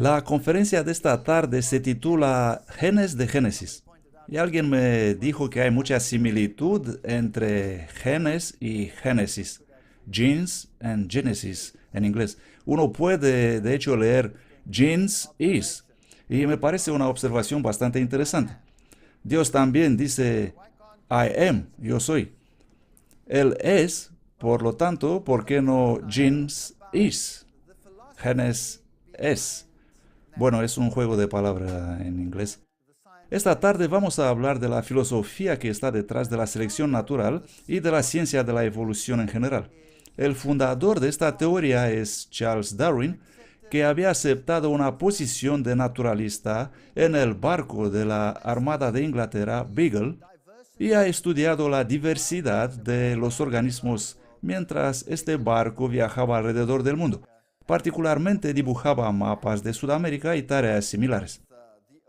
La conferencia de esta tarde se titula Genes de Génesis. Y alguien me dijo que hay mucha similitud entre genes y Génesis. Genes and Genesis en inglés. Uno puede, de hecho, leer genes is. Y me parece una observación bastante interesante. Dios también dice I am, yo soy. Él es, por lo tanto, ¿por qué no genes is? Genes es. Bueno, es un juego de palabras en inglés. Esta tarde vamos a hablar de la filosofía que está detrás de la selección natural y de la ciencia de la evolución en general. El fundador de esta teoría es Charles Darwin, que había aceptado una posición de naturalista en el barco de la Armada de Inglaterra, Beagle, y ha estudiado la diversidad de los organismos mientras este barco viajaba alrededor del mundo. Particularmente dibujaba mapas de Sudamérica y tareas similares.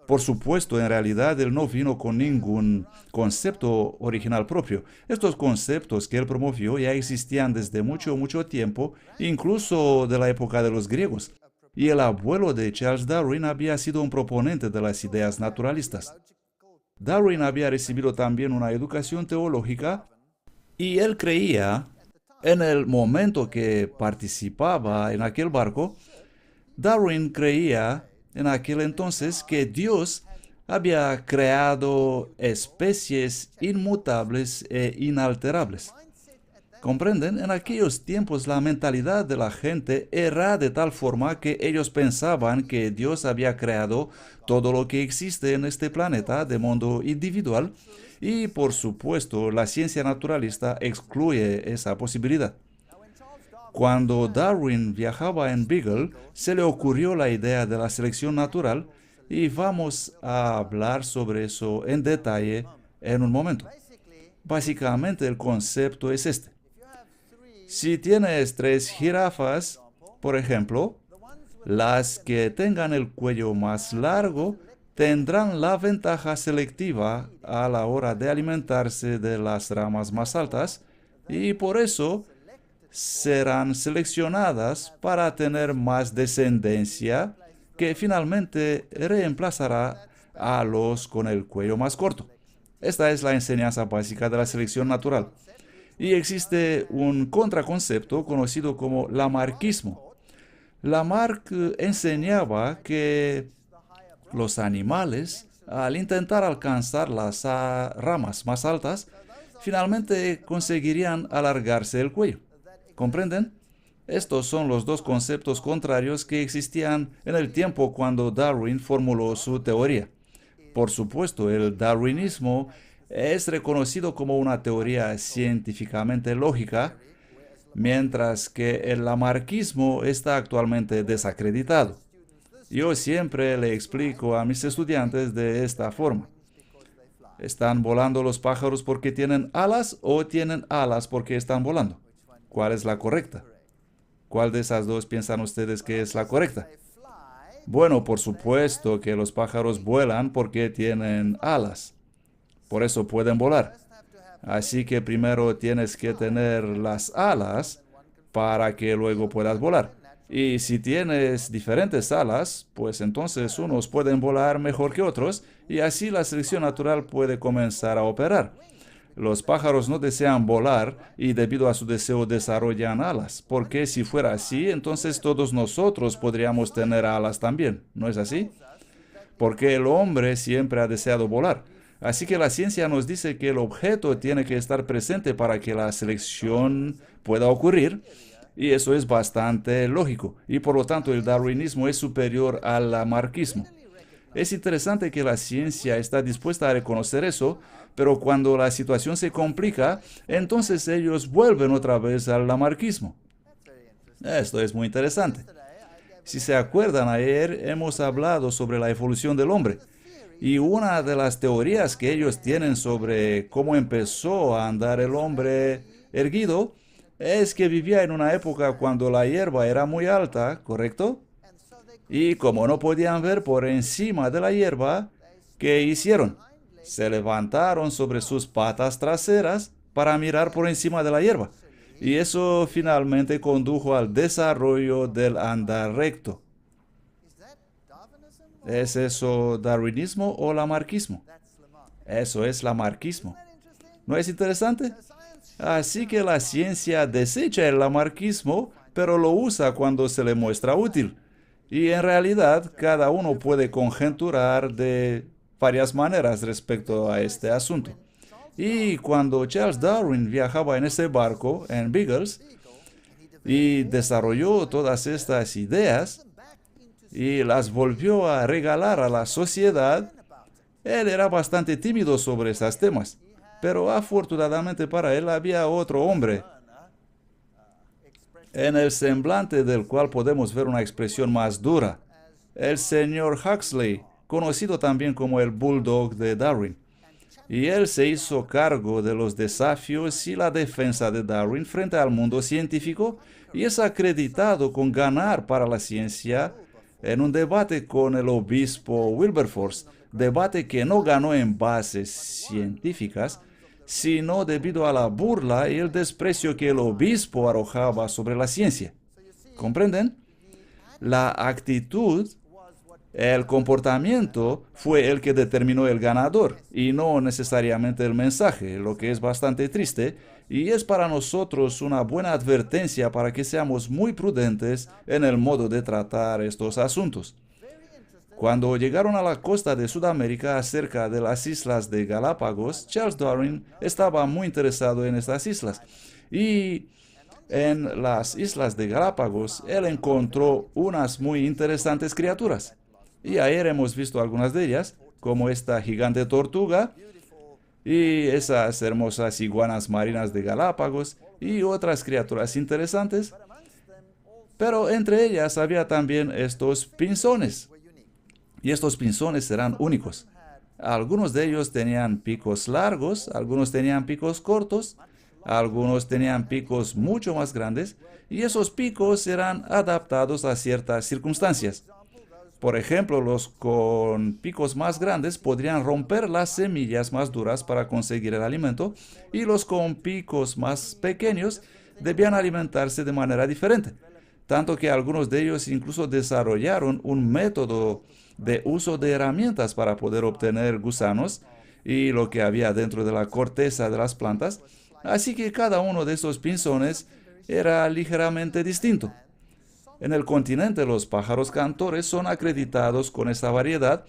Por supuesto, en realidad él no vino con ningún concepto original propio. Estos conceptos que él promovió ya existían desde mucho tiempo, incluso de la época de los griegos. Y el abuelo de Charles Darwin había sido un proponente de las ideas naturalistas. Darwin había recibido también una educación teológica y él creía, en el momento que participaba en aquel barco, Darwin creía en aquel entonces que Dios había creado especies inmutables e inalterables. ¿Comprenden? En aquellos tiempos la mentalidad de la gente era de tal forma que ellos pensaban que Dios había creado todo lo que existe en este planeta de modo individual y, por supuesto, la ciencia naturalista excluye esa posibilidad. Cuando Darwin viajaba en Beagle, se le ocurrió la idea de la selección natural y vamos a hablar sobre eso en detalle en un momento. Básicamente el concepto es este. Si tienes 3 jirafas, por ejemplo, las que tengan el cuello más largo tendrán la ventaja selectiva a la hora de alimentarse de las ramas más altas y por eso serán seleccionadas para tener más descendencia que finalmente reemplazará a los con el cuello más corto. Esta es la enseñanza básica de la selección natural. Y existe un contraconcepto conocido como lamarquismo. Lamarck enseñaba que los animales, al intentar alcanzar las ramas más altas, finalmente conseguirían alargarse el cuello. ¿Comprenden? Estos son los dos conceptos contrarios que existían en el tiempo cuando Darwin formuló su teoría. Por supuesto, el darwinismo es reconocido como una teoría científicamente lógica, mientras que el lamarquismo está actualmente desacreditado. Yo siempre le explico a mis estudiantes de esta forma. ¿Están volando los pájaros porque tienen alas o tienen alas porque están volando? ¿Cuál es la correcta? ¿Cuál de esas dos piensan ustedes que es la correcta? Bueno, por supuesto que los pájaros vuelan porque tienen alas. Por eso pueden volar. Así que primero tienes que tener las alas para que luego puedas volar. Y si tienes diferentes alas, pues entonces unos pueden volar mejor que otros y así la selección natural puede comenzar a operar. Los pájaros no desean volar y debido a su deseo desarrollan alas, porque si fuera así, entonces todos nosotros podríamos tener alas también, ¿no es así? Porque el hombre siempre ha deseado volar. Así que la ciencia nos dice que el objeto tiene que estar presente para que la selección pueda ocurrir, y eso es bastante lógico, y por lo tanto el darwinismo es superior al lamarquismo. Es interesante que la ciencia está dispuesta a reconocer eso, pero cuando la situación se complica, entonces ellos vuelven otra vez al lamarquismo. Esto es muy interesante. Si se acuerdan, ayer hemos hablado sobre la evolución del hombre. Y una de las teorías que ellos tienen sobre cómo empezó a andar el hombre erguido es que vivía en una época cuando la hierba era muy alta, ¿correcto? Y como no podían ver por encima de la hierba, ¿qué hicieron? Se levantaron sobre sus patas traseras para mirar por encima de la hierba. Y eso finalmente condujo al desarrollo del andar recto. ¿Es eso darwinismo o lamarquismo? Eso es lamarquismo. ¿No es interesante? Así que la ciencia desecha el lamarquismo, pero lo usa cuando se le muestra útil. Y en realidad, cada uno puede conjeturar de varias maneras respecto a este asunto. Y cuando Charles Darwin viajaba en ese barco, en Beagles, y desarrolló todas estas ideas y las volvió a regalar a la sociedad, él era bastante tímido sobre estos temas. Pero afortunadamente para él había otro hombre en el semblante del cual podemos ver una expresión más dura, el señor Huxley, conocido también como el Bulldog de Darwin. Y él se hizo cargo de los desafíos y la defensa de Darwin frente al mundo científico y es acreditado con ganar para la ciencia en un debate con el obispo Wilberforce, debate que no ganó en bases científicas, sino debido a la burla y el desprecio que el obispo arrojaba sobre la ciencia. ¿Comprenden? La actitud, el comportamiento fue el que determinó el ganador y no necesariamente el mensaje, lo que es bastante triste y es para nosotros una buena advertencia para que seamos muy prudentes en el modo de tratar estos asuntos. Cuando llegaron a la costa de Sudamérica cerca de las islas de Galápagos, Charles Darwin estaba muy interesado en estas islas y en las islas de Galápagos él encontró unas muy interesantes criaturas. Y ayer hemos visto algunas de ellas, como esta gigante tortuga y esas hermosas iguanas marinas de Galápagos y otras criaturas interesantes. Pero entre ellas había también estos pinzones. Y estos pinzones eran únicos. Algunos de ellos tenían picos largos, algunos tenían picos cortos, algunos tenían picos mucho más grandes, y esos picos eran adaptados a ciertas circunstancias. Por ejemplo, los con picos más grandes podrían romper las semillas más duras para conseguir el alimento, y los con picos más pequeños debían alimentarse de manera diferente. Tanto que algunos de ellos incluso desarrollaron un método de uso de herramientas para poder obtener gusanos y lo que había dentro de la corteza de las plantas, así que cada uno de esos pinzones era ligeramente distinto. En el continente los pájaros cantores son acreditados con esta variedad,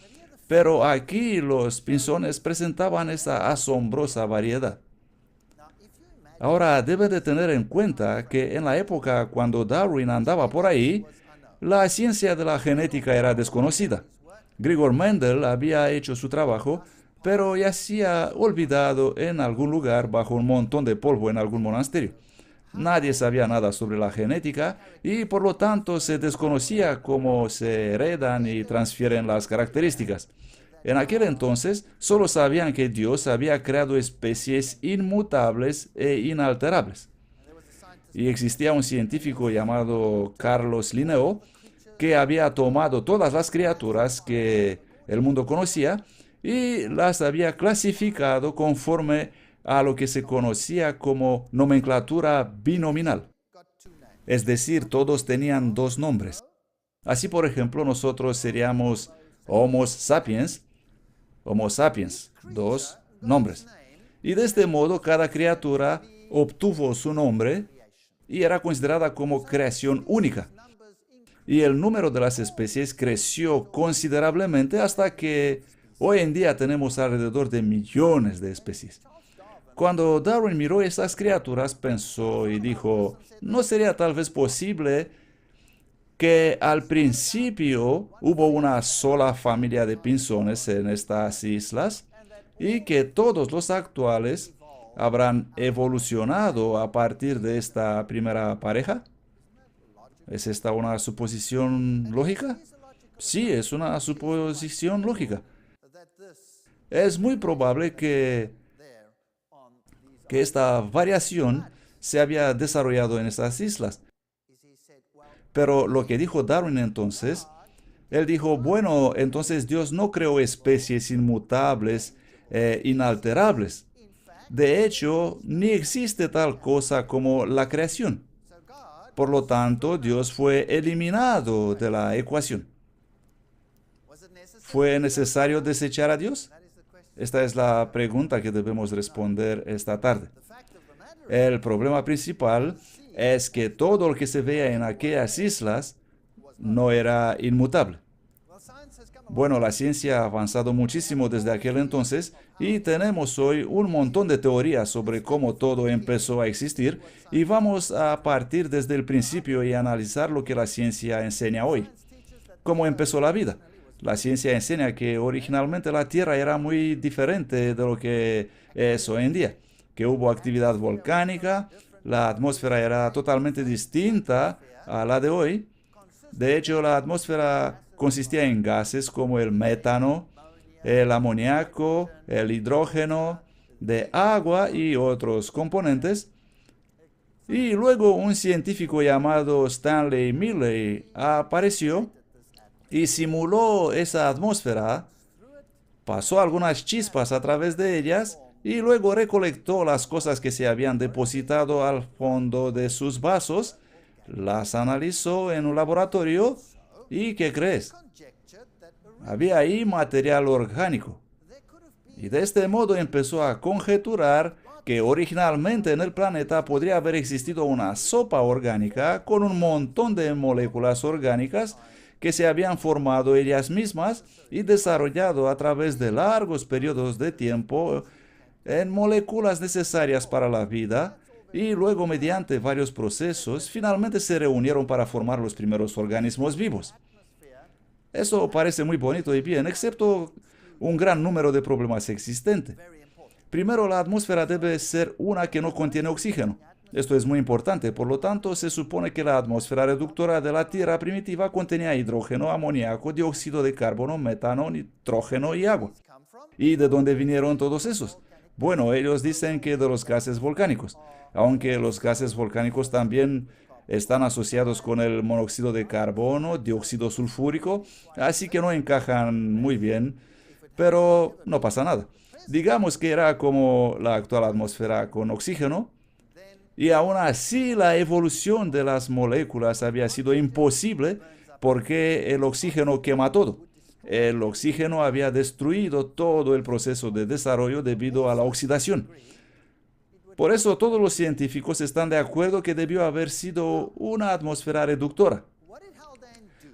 pero aquí los pinzones presentaban esta asombrosa variedad. Ahora debe de tener en cuenta que en la época cuando Darwin andaba por ahí, la ciencia de la genética era desconocida. Gregor Mendel había hecho su trabajo, pero yacía olvidado en algún lugar bajo un montón de polvo en algún monasterio. Nadie sabía nada sobre la genética y por lo tanto se desconocía cómo se heredan y transfieren las características. En aquel entonces solo sabían que Dios había creado especies inmutables e inalterables. Y existía un científico llamado Carlos Linneo que había tomado todas las criaturas que el mundo conocía y las había clasificado conforme a lo que se conocía como nomenclatura binominal. Es decir, todos tenían dos nombres. Así, por ejemplo, nosotros seríamos Homo sapiens, dos nombres. Y de este modo cada criatura obtuvo su nombre y era considerada como creación única. Y el número de las especies creció considerablemente hasta que hoy en día tenemos alrededor de millones de especies. Cuando Darwin miró esas criaturas, pensó y dijo, ¿no sería tal vez posible que al principio hubo una sola familia de pinzones en estas islas y que todos los actuales habrán evolucionado a partir de esta primera pareja? ¿Es esta una suposición lógica? Sí, es una suposición lógica. Es muy probable que esta variación se había desarrollado en estas islas. Pero lo que dijo Darwin entonces, él dijo, bueno, entonces Dios no creó especies inmutables e inalterables. De hecho, ni existe tal cosa como la creación. Por lo tanto, Dios fue eliminado de la ecuación. ¿Fue necesario desechar a Dios? Esta es la pregunta que debemos responder esta tarde. El problema principal es que todo lo que se veía en aquellas islas no era inmutable. Bueno, la ciencia ha avanzado muchísimo desde aquel entonces y tenemos hoy un montón de teorías sobre cómo todo empezó a existir y vamos a partir desde el principio y analizar lo que la ciencia enseña hoy. ¿Cómo empezó la vida? La ciencia enseña que originalmente la Tierra era muy diferente de lo que es hoy en día, que hubo actividad volcánica, la atmósfera era totalmente distinta a la de hoy. De hecho, la atmósfera consistía en gases como el metano, el amoníaco, el hidrógeno, de agua y otros componentes. Y luego un científico llamado Stanley Milley apareció y simuló esa atmósfera, pasó algunas chispas a través de ellas y luego recolectó las cosas que se habían depositado al fondo de sus vasos, las analizó en un laboratorio y ¿qué crees? Había ahí material orgánico. Y de este modo empezó a conjeturar que originalmente en el planeta podría haber existido una sopa orgánica con un montón de moléculas orgánicas que se habían formado ellas mismas y desarrollado a través de largos periodos de tiempo en moléculas necesarias para la vida y luego mediante varios procesos finalmente se reunieron para formar los primeros organismos vivos. Eso parece muy bonito y bien, excepto un gran número de problemas existentes. Primero, la atmósfera debe ser una que no contiene oxígeno. Esto es muy importante, por lo tanto, se supone que la atmósfera reductora de la Tierra primitiva contenía hidrógeno, amoníaco, dióxido de carbono, metano, nitrógeno y agua. ¿Y de dónde vinieron todos esos? Bueno, ellos dicen que de los gases volcánicos, aunque los gases volcánicos también están asociados con el monóxido de carbono, dióxido sulfúrico, así que no encajan muy bien, pero no pasa nada. Digamos que era como la actual atmósfera con oxígeno, y aún así la evolución de las moléculas había sido imposible porque el oxígeno quema todo. El oxígeno había destruido todo el proceso de desarrollo debido a la oxidación. Por eso todos los científicos están de acuerdo que debió haber sido una atmósfera reductora.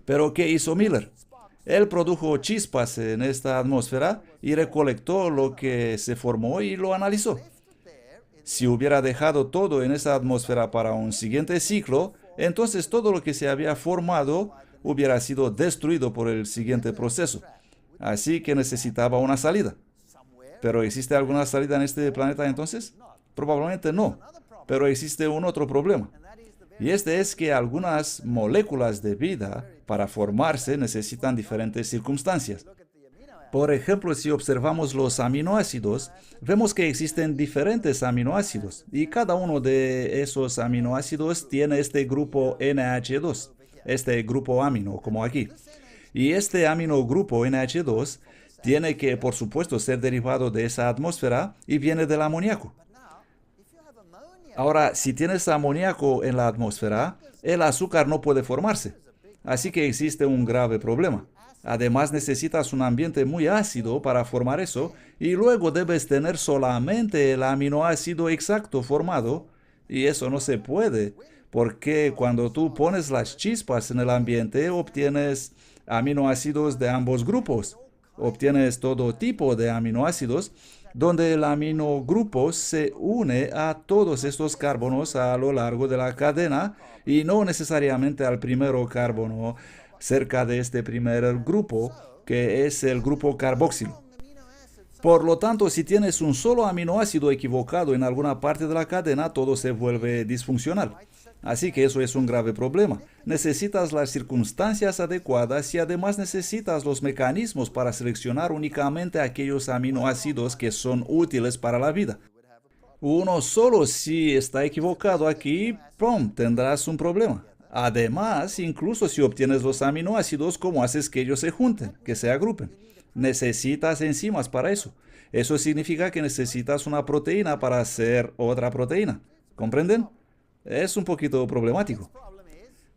Pero ¿qué hizo Miller? Él produjo chispas en esta atmósfera y recolectó lo que se formó y lo analizó. Si hubiera dejado todo en esa atmósfera para un siguiente ciclo, entonces todo lo que se había formado hubiera sido destruido por el siguiente proceso. Así que necesitaba una salida. ¿Pero existe alguna salida en este planeta entonces? Probablemente no. Pero existe un otro problema. Y este es que algunas moléculas de vida, para formarse, necesitan diferentes circunstancias. Por ejemplo, si observamos los aminoácidos, vemos que existen diferentes aminoácidos y cada uno de esos aminoácidos tiene este grupo NH2, este grupo amino, como aquí. Y este aminogrupo NH2 tiene que, por supuesto, ser derivado de esa atmósfera y viene del amoníaco. Ahora, si tienes amoníaco en la atmósfera, el azúcar no puede formarse. Así que existe un grave problema. Además, necesitas un ambiente muy ácido para formar eso y luego debes tener solamente el aminoácido exacto formado y eso no se puede porque cuando tú pones las chispas en el ambiente obtienes aminoácidos de ambos grupos. Obtienes todo tipo de aminoácidos donde el aminogrupo se une a todos estos carbonos a lo largo de la cadena y no necesariamente al primero carbono cerca de este primer grupo, que es el grupo carboxilo. Por lo tanto, si tienes un solo aminoácido equivocado en alguna parte de la cadena, todo se vuelve disfuncional. Así que eso es un grave problema. Necesitas las circunstancias adecuadas y además necesitas los mecanismos para seleccionar únicamente aquellos aminoácidos que son útiles para la vida. Uno solo si está equivocado aquí, ¡pum!, tendrás un problema. Además, incluso si obtienes los aminoácidos, ¿cómo haces que ellos se junten, que se agrupen? Necesitas enzimas para eso. Eso significa que necesitas una proteína para hacer otra proteína. ¿Comprenden? Es un poquito problemático.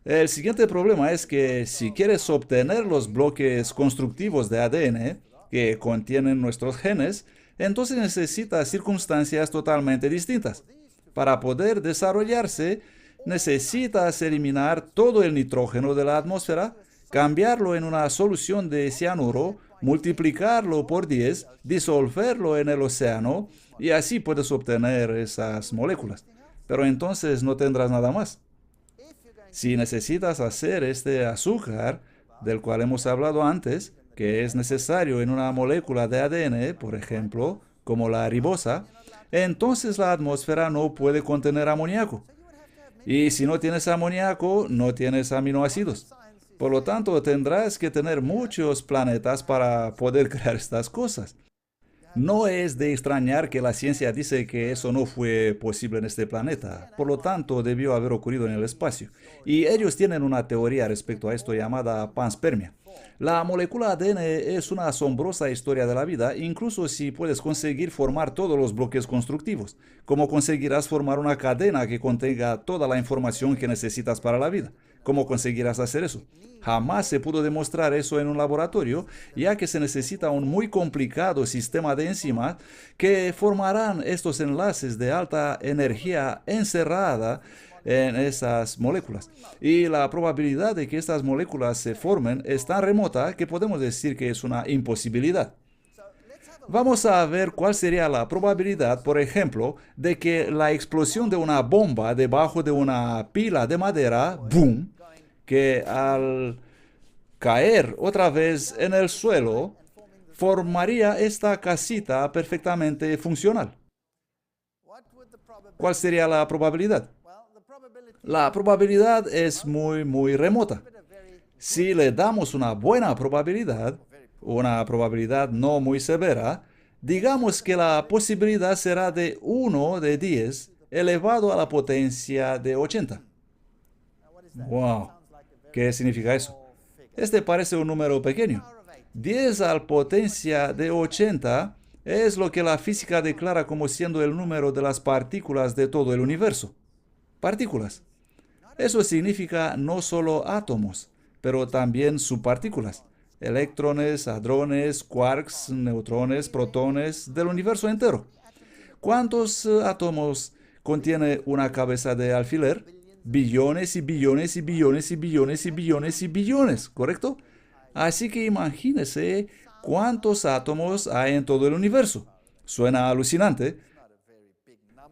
El siguiente problema es que si quieres obtener los bloques constructivos de ADN que contienen nuestros genes, entonces necesitas circunstancias totalmente distintas. Para poder desarrollarse, necesitas eliminar todo el nitrógeno de la atmósfera, cambiarlo en una solución de cianuro, multiplicarlo por 10, disolverlo en el océano, y así puedes obtener esas moléculas. Pero entonces no tendrás nada más. Si necesitas hacer este azúcar, del cual hemos hablado antes, que es necesario en una molécula de ADN, por ejemplo, como la ribosa, entonces la atmósfera no puede contener amoníaco. Y si no tienes amoníaco, no tienes aminoácidos. Por lo tanto, tendrás que tener muchos planetas para poder crear estas cosas. No es de extrañar que la ciencia dice que eso no fue posible en este planeta, por lo tanto debió haber ocurrido en el espacio. Y ellos tienen una teoría respecto a esto llamada panspermia. La molécula ADN es una asombrosa historia de la vida, incluso si puedes conseguir formar todos los bloques constructivos. ¿Cómo conseguirás formar una cadena que contenga toda la información que necesitas para la vida? ¿Cómo conseguirás hacer eso? Jamás se pudo demostrar eso en un laboratorio, ya que se necesita un muy complicado sistema de enzimas que formarán estos enlaces de alta energía encerrada en esas moléculas. Y la probabilidad de que estas moléculas se formen es tan remota que podemos decir que es una imposibilidad. Vamos a ver cuál sería la probabilidad, por ejemplo, de que la explosión de una bomba debajo de una pila de madera, boom, que al caer otra vez en el suelo, formaría esta casita perfectamente funcional. ¿Cuál sería la probabilidad? La probabilidad es muy remota. Si le damos una buena probabilidad, una probabilidad no muy severa, digamos que la posibilidad será de 1 de 10 elevado a la potencia de 80. ¡Wow! ¿Qué significa eso? Este parece un número pequeño. 10 a la potencia de 80 es lo que la física declara como siendo el número de las partículas de todo el universo. Partículas. Eso significa no solo átomos, pero también subpartículas. Electrones, hadrones, quarks, neutrones, protones, del universo entero. ¿Cuántos átomos contiene una cabeza de alfiler? Billones y billones y billones y billones y billones y billones, ¿correcto? Así que imagínese cuántos átomos hay en todo el universo. Suena alucinante,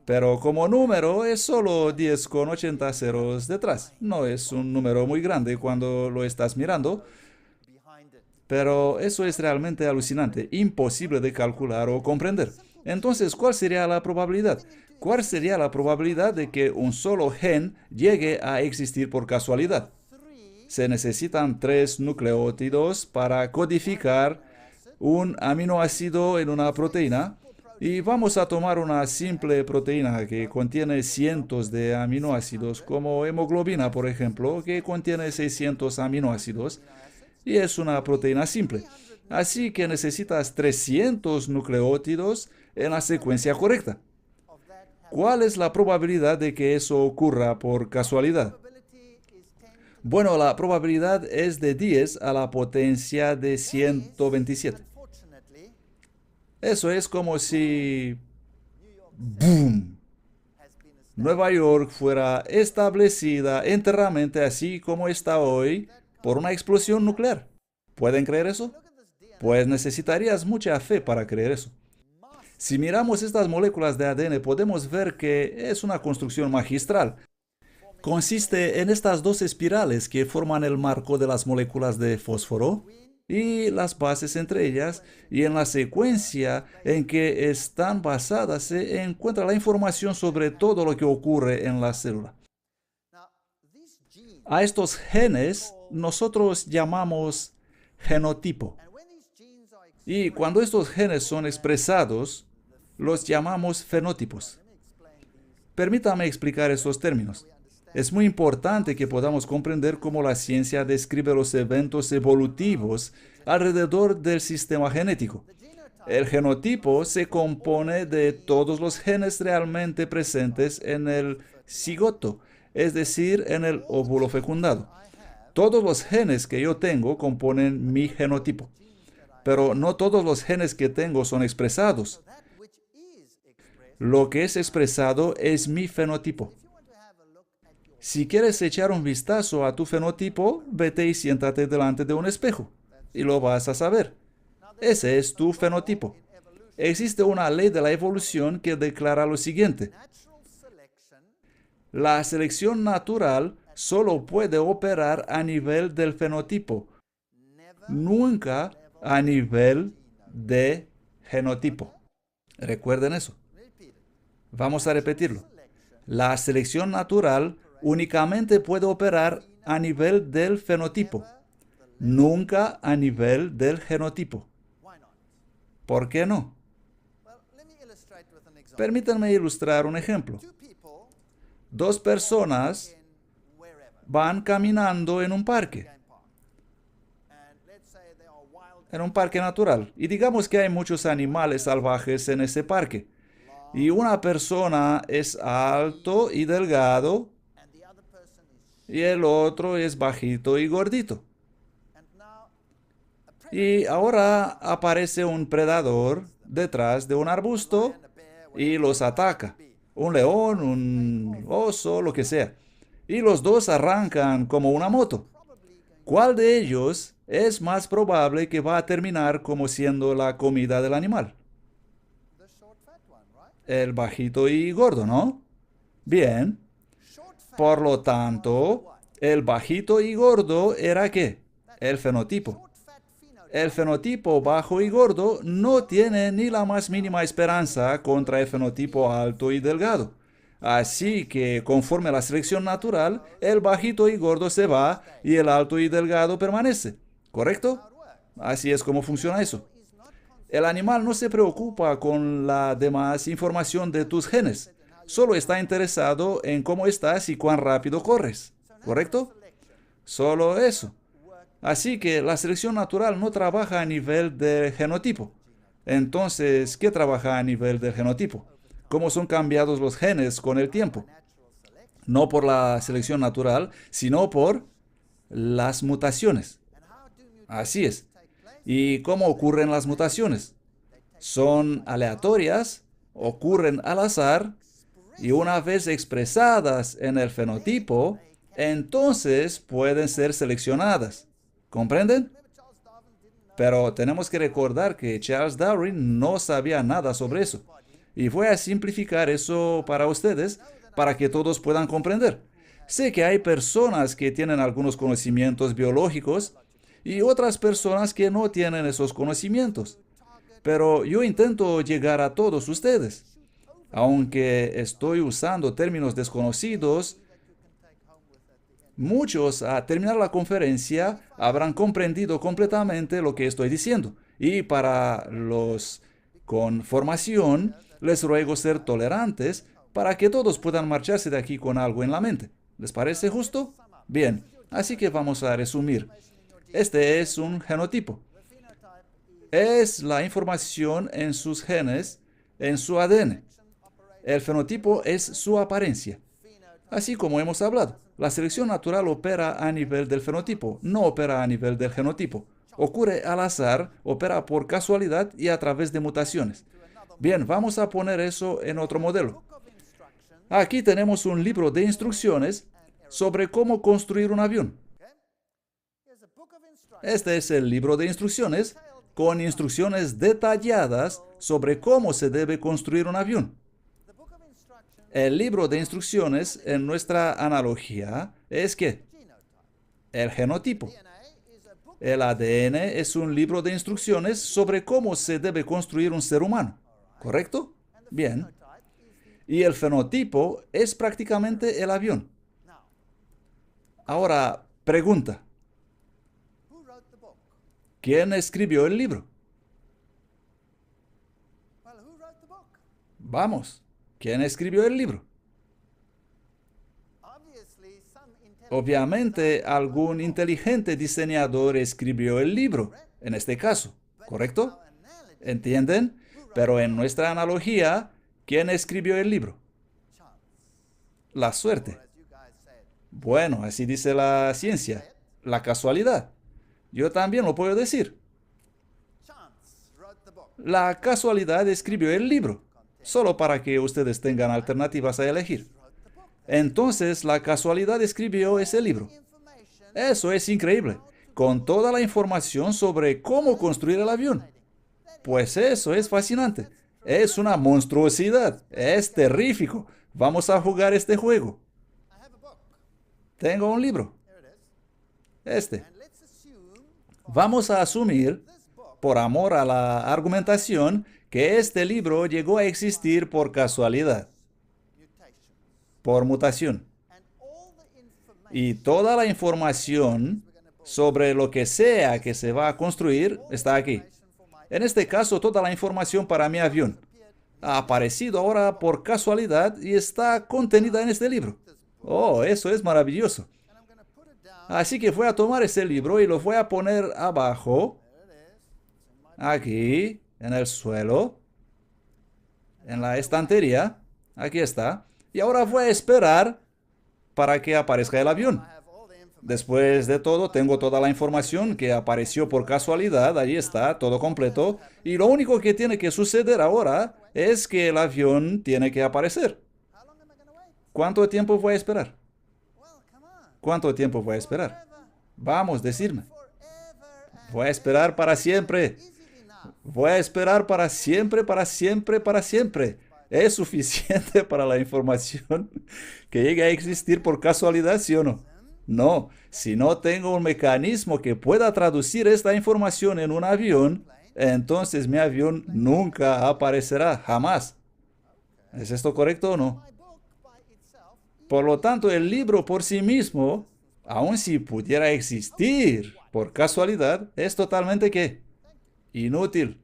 pero como número es solo 10 con 80 ceros detrás. No es un número muy grande cuando lo estás mirando, pero eso es realmente alucinante, imposible de calcular o comprender. Entonces, ¿cuál sería la probabilidad? ¿Cuál sería la probabilidad de que un solo gen llegue a existir por casualidad? Se necesitan 3 nucleótidos para codificar un aminoácido en una proteína. Y vamos a tomar una simple proteína que contiene cientos de aminoácidos, como hemoglobina, por ejemplo, que contiene 600 aminoácidos, y es una proteína simple. Así que necesitas 300 nucleótidos en la secuencia correcta. ¿Cuál es la probabilidad de que eso ocurra por casualidad? Bueno, la probabilidad es de 10 a la potencia de 127. Eso es como si, ¡boom!, Nueva York fuera establecida enteramente así como está hoy por una explosión nuclear. ¿Pueden creer eso? Pues necesitarías mucha fe para creer eso. Si miramos estas moléculas de ADN, podemos ver que es una construcción magistral. Consiste en estas dos espirales que forman el marco de las moléculas de fósforo y las bases entre ellas, y en la secuencia en que están basadas se encuentra la información sobre todo lo que ocurre en la célula. A estos genes nosotros llamamos genotipo. Y cuando estos genes son expresados, los llamamos fenotipos. Permítame explicar estos términos. Es muy importante que podamos comprender cómo la ciencia describe los eventos evolutivos alrededor del sistema genético. El genotipo se compone de todos los genes realmente presentes en el cigoto, es decir, en el óvulo fecundado. Todos los genes que yo tengo componen mi genotipo, pero no todos los genes que tengo son expresados. Lo que es expresado es mi fenotipo. Si quieres echar un vistazo a tu fenotipo, vete y siéntate delante de un espejo y lo vas a saber. Ese es tu fenotipo. Existe una ley de la evolución que declara lo siguiente: la selección natural solo puede operar a nivel del fenotipo, nunca a nivel de genotipo. Recuerden eso. Vamos a repetirlo. La selección natural únicamente puede operar a nivel del fenotipo, nunca a nivel del genotipo. ¿Por qué no? Permítanme ilustrar un ejemplo. Dos personas van caminando en un parque natural, y digamos que hay muchos animales salvajes en ese parque. Y una persona es alto y delgado, y el otro es bajito y gordito. Y ahora aparece un predador detrás de un arbusto y los ataca. Un león, un oso, lo que sea. Y los dos arrancan como una moto. ¿Cuál de ellos es más probable que va a terminar como siendo la comida del animal? El bajito y gordo, ¿no? Bien. Por lo tanto, el bajito y gordo era ¿qué? El fenotipo. El fenotipo bajo y gordo no tiene ni la más mínima esperanza contra el fenotipo alto y delgado. Así que, conforme a la selección natural, el bajito y gordo se va y el alto y delgado permanece. ¿Correcto? Así es como funciona eso. El animal no se preocupa con la demás información de tus genes. Solo está interesado en cómo estás y cuán rápido corres. ¿Correcto? Solo eso. Así que la selección natural no trabaja a nivel del genotipo. Entonces, ¿qué trabaja a nivel del genotipo? ¿Cómo son cambiados los genes con el tiempo? No por la selección natural, sino por las mutaciones. Así es. ¿Y cómo ocurren las mutaciones? Son aleatorias, ocurren al azar, y una vez expresadas en el fenotipo, entonces pueden ser seleccionadas. ¿Comprenden? Pero tenemos que recordar que Charles Darwin no sabía nada sobre eso. Y voy a simplificar eso para ustedes, para que todos puedan comprender. Sé que hay personas que tienen algunos conocimientos biológicos y otras personas que no tienen esos conocimientos. Pero yo intento llegar a todos ustedes. Aunque estoy usando términos desconocidos, muchos a terminar la conferencia habrán comprendido completamente lo que estoy diciendo. Y para los con formación, les ruego ser tolerantes para que todos puedan marcharse de aquí con algo en la mente. ¿Les parece justo? Bien, así que vamos a resumir. Este es un genotipo. Es la información en sus genes, en su ADN. El fenotipo es su apariencia. Así como hemos hablado, la selección natural opera a nivel del fenotipo, no opera a nivel del genotipo. Ocurre al azar, opera por casualidad y a través de mutaciones. Bien, vamos a poner eso en otro modelo. Aquí tenemos un libro de instrucciones sobre cómo construir un avión. Este es el libro de instrucciones con instrucciones detalladas sobre cómo se debe construir un avión. El libro de instrucciones en nuestra analogía es ¿qué? El genotipo. El ADN es un libro de instrucciones sobre cómo se debe construir un ser humano. ¿Correcto? Bien. Y el fenotipo es prácticamente el avión. Ahora, pregunta. ¿Quién escribió el libro? Vamos, ¿quién escribió el libro? Obviamente, algún inteligente diseñador escribió el libro, en este caso, ¿correcto? ¿Entienden? Pero en nuestra analogía, ¿quién escribió el libro? La suerte. Bueno, así dice la ciencia, la casualidad. Yo también lo puedo decir. La casualidad escribió el libro, solo para que ustedes tengan alternativas a elegir. Entonces, la casualidad escribió ese libro. Eso es increíble, con toda la información sobre cómo construir el avión. Pues eso es fascinante. Es una monstruosidad. Es terrífico. Vamos a jugar este juego. Tengo un libro. Este. Vamos a asumir, por amor a la argumentación, que este libro llegó a existir por casualidad, por mutación. Y toda la información sobre lo que sea que se va a construir está aquí. En este caso, toda la información para mi avión ha aparecido ahora por casualidad y está contenida en este libro. Oh, eso es maravilloso. Así que voy a tomar ese libro y lo voy a poner abajo, aquí, en el suelo, en la estantería. Aquí está. Y ahora voy a esperar para que aparezca el avión. Después de todo, tengo toda la información que apareció por casualidad, ahí está, todo completo, y lo único que tiene que suceder ahora es que el avión tiene que aparecer. ¿Cuánto tiempo voy a esperar? ¿Cuánto tiempo voy a esperar? Vamos, decirme. Voy a esperar para siempre. Voy a esperar para siempre, para siempre, para siempre. ¿Es suficiente para la información que llegue a existir por casualidad, sí o no? No, si no tengo un mecanismo que pueda traducir esta información en un avión, entonces mi avión nunca aparecerá, jamás. ¿Es esto correcto o no? Por lo tanto, el libro por sí mismo, aun si pudiera existir por casualidad, es totalmente ¿qué? Inútil.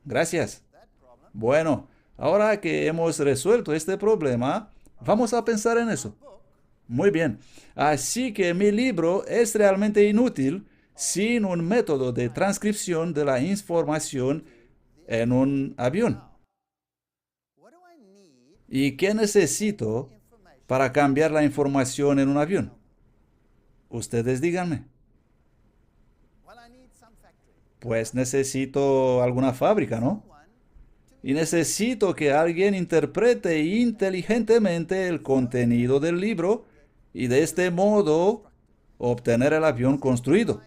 Gracias. Bueno, ahora que hemos resuelto este problema, vamos a pensar en eso. Muy bien. Así que mi libro es realmente inútil sin un método de transcripción de la información en un avión. ¿Y qué necesito para cambiar la información en un avión? Ustedes díganme. Pues necesito alguna fábrica, ¿no? Y necesito que alguien interprete inteligentemente el contenido del libro y de este modo obtener el avión construido.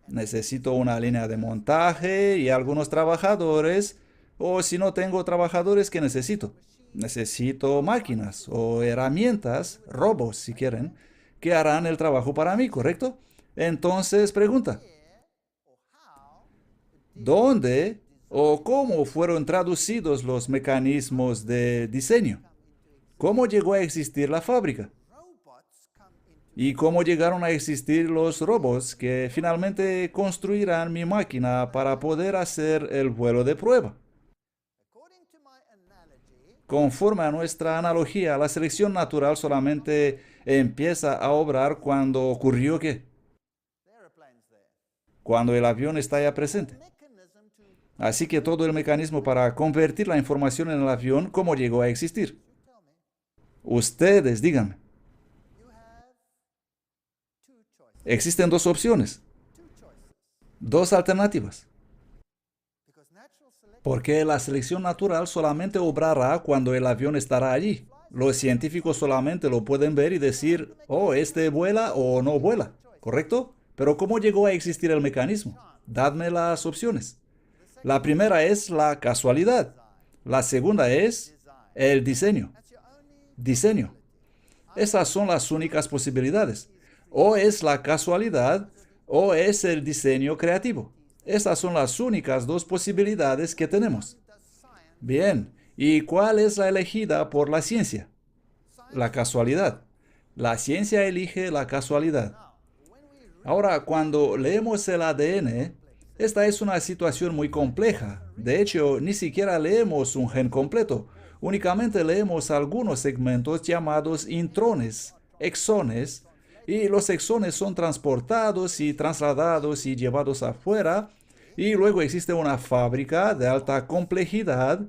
Necesito una línea de montaje y algunos trabajadores, o si no tengo trabajadores, ¿qué necesito? Necesito máquinas o herramientas, robots si quieren, que harán el trabajo para mí, ¿correcto? Entonces, pregunta, ¿dónde o cómo fueron traducidos los mecanismos de diseño? ¿Cómo llegó a existir la fábrica? ¿Y cómo llegaron a existir los robots que finalmente construirán mi máquina para poder hacer el vuelo de prueba? Conforme a nuestra analogía, la selección natural solamente empieza a obrar cuando ocurrió ¿qué? Cuando el avión está ya presente. Así que todo el mecanismo para convertir la información en el avión, ¿cómo llegó a existir? Ustedes, díganme. Existen dos opciones, dos alternativas. Porque la selección natural solamente obrará cuando el avión estará allí. Los científicos solamente lo pueden ver y decir, oh, este vuela o no vuela, ¿correcto? Pero ¿cómo llegó a existir el mecanismo? Dadme las opciones. La primera es la casualidad. La segunda es el diseño. Diseño. Esas son las únicas posibilidades. O es la casualidad o es el diseño creativo. Esas son las únicas dos posibilidades que tenemos. Bien, ¿y cuál es la elegida por la ciencia? La casualidad. La ciencia elige la casualidad. Ahora, cuando leemos el ADN, esta es una situación muy compleja. De hecho, ni siquiera leemos un gen completo. Únicamente leemos algunos segmentos llamados intrones, exones, y los exones son transportados y trasladados y llevados afuera, y luego existe una fábrica de alta complejidad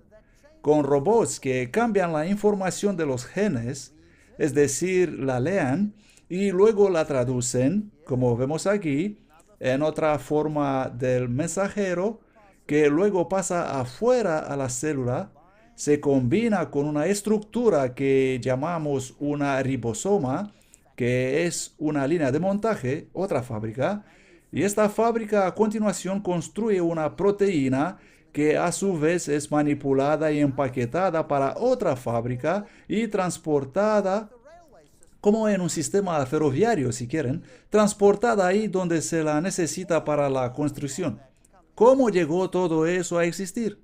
con robots que cambian la información de los genes es decir, la lean y luego la traducen, como vemos aquí, en otra forma del mensajero que luego pasa afuera a la célula, se combina con una estructura que llamamos una ribosoma, que es una línea de montaje, otra fábrica, y esta fábrica a continuación construye una proteína que a su vez es manipulada y empaquetada para otra fábrica y transportada como en un sistema ferroviario, si quieren, transportada ahí donde se la necesita para la construcción. ¿Cómo llegó todo eso a existir?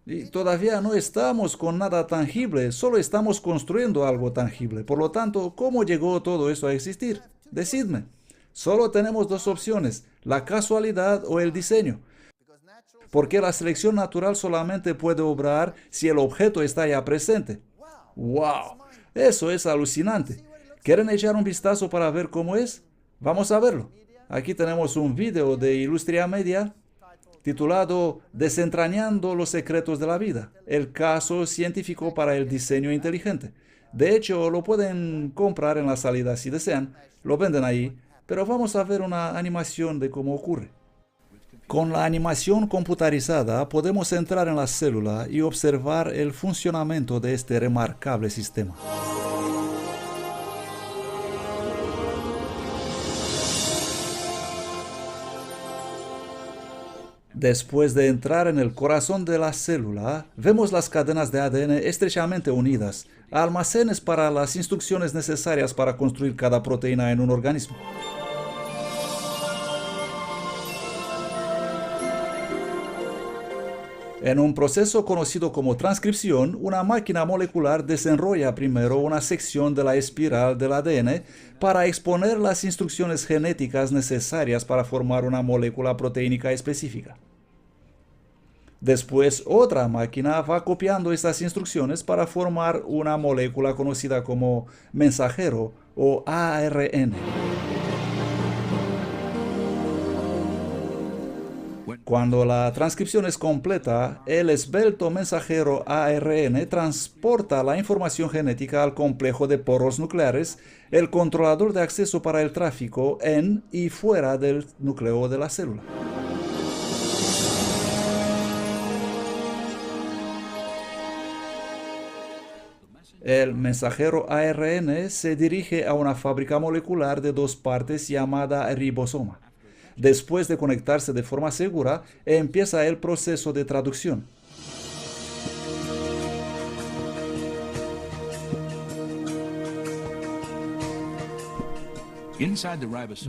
Y todavía no estamos con nada tangible, solo estamos construyendo algo tangible. Por lo tanto, ¿cómo llegó todo eso a existir? Decidme. Solo tenemos dos opciones, la casualidad o el diseño. Porque la selección natural solamente puede obrar si el objeto está ya presente. ¡Wow! Eso es alucinante. ¿Quieren echar un vistazo para ver cómo es? Vamos a verlo. Aquí tenemos un video de Ilustria Media titulado Desentrañando los secretos de la vida, el caso científico para el diseño inteligente. De hecho, lo pueden comprar en la salida si desean, lo venden ahí, pero vamos a ver una animación de cómo ocurre. Con la animación computarizada podemos entrar en la célula y observar el funcionamiento de este remarcable sistema. Después de entrar en el corazón de la célula, vemos las cadenas de ADN estrechamente unidas, almacenes para las instrucciones necesarias para construir cada proteína en un organismo. En un proceso conocido como transcripción, una máquina molecular desenrolla primero una sección de la espiral del ADN para exponer las instrucciones genéticas necesarias para formar una molécula proteínica específica. Después, otra máquina va copiando estas instrucciones para formar una molécula conocida como mensajero o ARN. Cuando la transcripción es completa, el esbelto mensajero ARN transporta la información genética al complejo de poros nucleares, el controlador de acceso para el tráfico en y fuera del núcleo de la célula. El mensajero ARN se dirige a una fábrica molecular de dos partes llamada ribosoma. Después de conectarse de forma segura, empieza el proceso de traducción.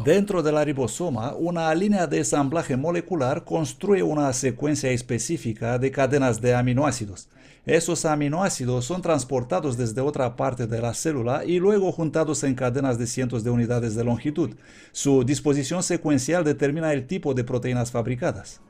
Dentro de la ribosoma, una línea de ensamblaje molecular construye una secuencia específica de cadenas de aminoácidos. Esos aminoácidos son transportados desde otra parte de la célula y luego juntados en cadenas de cientos de unidades de longitud. Su disposición secuencial determina el tipo de proteínas fabricadas.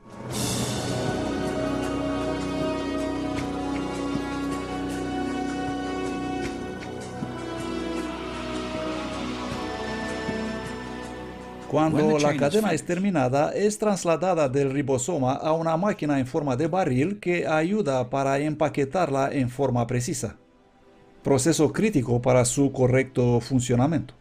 Cuando la cadena es terminada, es trasladada del ribosoma a una máquina en forma de barril que ayuda para empaquetarla en forma precisa. Proceso crítico para su correcto funcionamiento.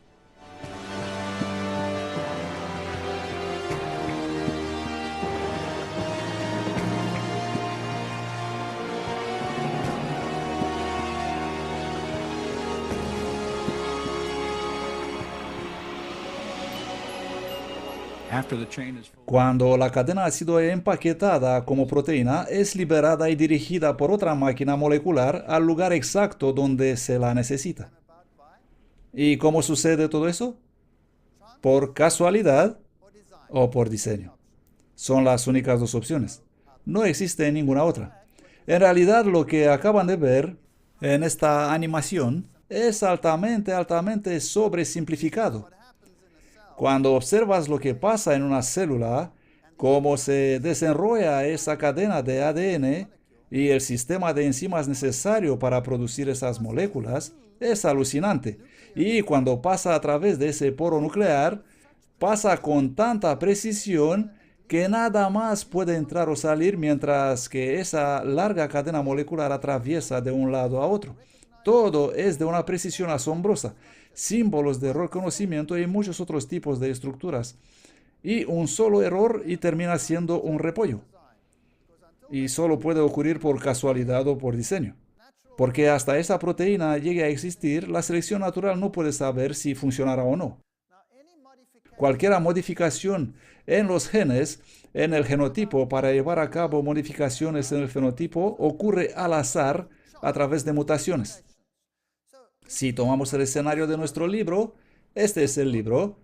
Cuando la cadena ha sido empaquetada como proteína, es liberada y dirigida por otra máquina molecular al lugar exacto donde se la necesita. ¿Y cómo sucede todo eso? ¿Por casualidad o por diseño? Son las únicas dos opciones. No existe ninguna otra. En realidad, lo que acaban de ver en esta animación es altamente sobresimplificado. Cuando observas lo que pasa en una célula, cómo se desenrolla esa cadena de ADN y el sistema de enzimas necesario para producir esas moléculas, es alucinante. Y cuando pasa a través de ese poro nuclear, pasa con tanta precisión que nada más puede entrar o salir mientras que esa larga cadena molecular atraviesa de un lado a otro. Todo es de una precisión asombrosa, símbolos de reconocimiento y muchos otros tipos de estructuras. Y un solo error y termina siendo un repollo. Y solo puede ocurrir por casualidad o por diseño. Porque hasta esa proteína llegue a existir, la selección natural no puede saber si funcionará o no. Cualquier modificación en los genes, en el genotipo, para llevar a cabo modificaciones en el fenotipo, ocurre al azar a través de mutaciones. Si tomamos el escenario de nuestro libro, este es el libro.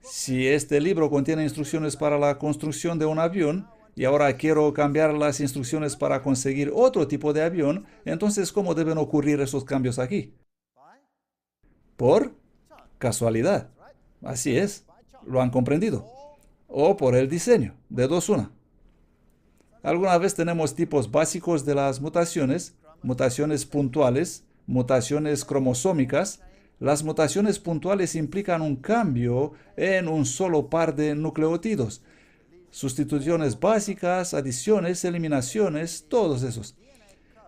Si este libro contiene instrucciones para la construcción de un avión, y ahora quiero cambiar las instrucciones para conseguir otro tipo de avión, entonces, ¿cómo deben ocurrir esos cambios aquí? Por casualidad. Así es. ¿Lo han comprendido? O por el diseño. De dos una. Alguna vez tenemos tipos básicos de las mutaciones, mutaciones puntuales, mutaciones cromosómicas. Las mutaciones puntuales implican un cambio en un solo par de nucleótidos. Sustituciones básicas, adiciones, eliminaciones, todos esos.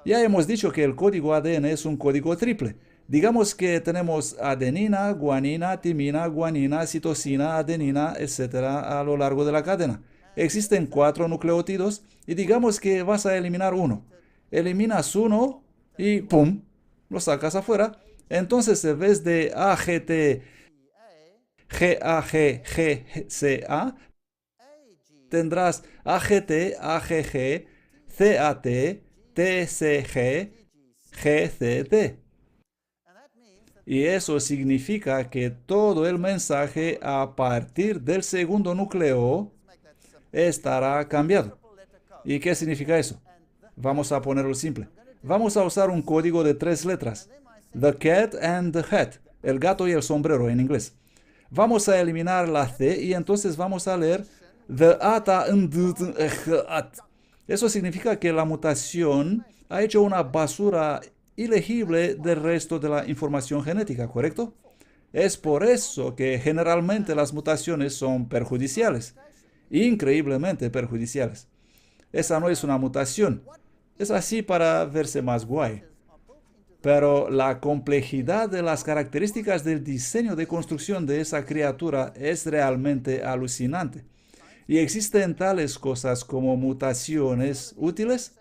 Ya hemos dicho que el código ADN es un código triple. Digamos que tenemos adenina, guanina, timina, guanina, citosina, adenina, etc. a lo largo de la cadena. Existen 4 nucleótidos y digamos que vas a eliminar uno. Eliminas uno y ¡pum!, lo sacas afuera. Entonces, en vez de AGT, GAG, tendrás AGT, AGG, CAT, TCG, GCT. Y eso significa que todo el mensaje a partir del segundo núcleo estará cambiado. ¿Y qué significa eso? Vamos a ponerlo simple. Vamos a usar un código de 3 letras. The cat and the hat. El gato y el sombrero en inglés. Vamos a eliminar la C y entonces vamos a leer the ata. Eso significa que la mutación ha hecho una basura ilegible del resto de la información genética, ¿correcto? Es por eso que generalmente las mutaciones son perjudiciales, increíblemente perjudiciales. Esa no es una mutación, es así para verse más guay. Pero la complejidad de las características del diseño de construcción de esa criatura es realmente alucinante. Y existen tales cosas como mutaciones útiles.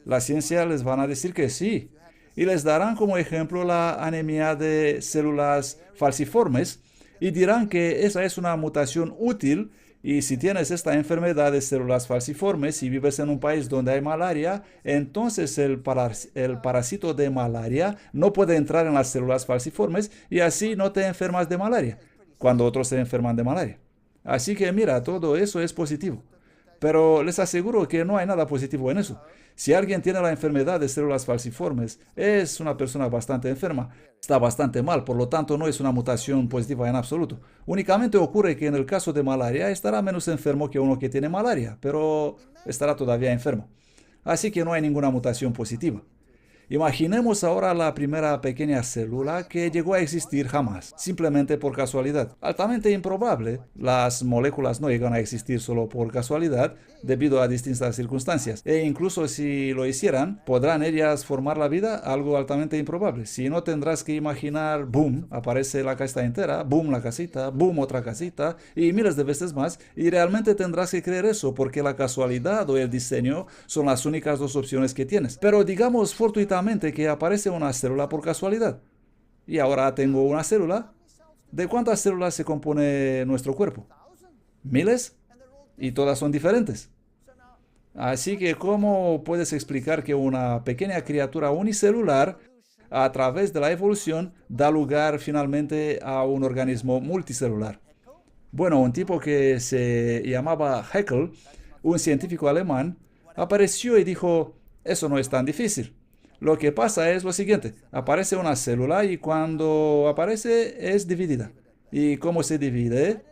La ciencia les van a decir que sí. Y les darán como ejemplo la anemia de células falciformes y dirán que esa es una mutación útil. Y si tienes esta enfermedad de células falciformes y vives en un país donde hay malaria, entonces el parásito de malaria no puede entrar en las células falciformes y así no te enfermas de malaria, cuando otros se enferman de malaria. Así que mira, todo eso es positivo. Pero les aseguro que no hay nada positivo en eso. Si alguien tiene la enfermedad de células falciformes, es una persona bastante enferma. Está bastante mal, por lo tanto no es una mutación positiva en absoluto. Únicamente ocurre que en el caso de malaria estará menos enfermo que uno que tiene malaria, pero estará todavía enfermo. Así que no hay ninguna mutación positiva. Imaginemos ahora la primera pequeña célula que llegó a existir jamás, simplemente por casualidad. Altamente improbable, las moléculas no llegan a existir solo por casualidad debido a distintas circunstancias. E incluso si lo hicieran, ¿podrán ellas formar la vida? Algo altamente improbable. Si no, tendrás que imaginar, boom, aparece la casita entera, boom, la casita, boom, otra casita, y miles de veces más, y realmente tendrás que creer eso porque la casualidad o el diseño son las únicas dos opciones que tienes. Pero digamos fortuitamente que aparece una célula por casualidad. Y ahora tengo una célula. ¿De cuántas células se compone nuestro cuerpo? ¿Miles? Y todas son diferentes. Así que, ¿cómo puedes explicar que una pequeña criatura unicelular, a través de la evolución, da lugar finalmente a un organismo multicelular? Bueno, un tipo que se llamaba Haeckel, un científico alemán, apareció y dijo, eso no es tan difícil. Lo que pasa es lo siguiente, aparece una célula y cuando aparece es dividida. ¿Y cómo se divide?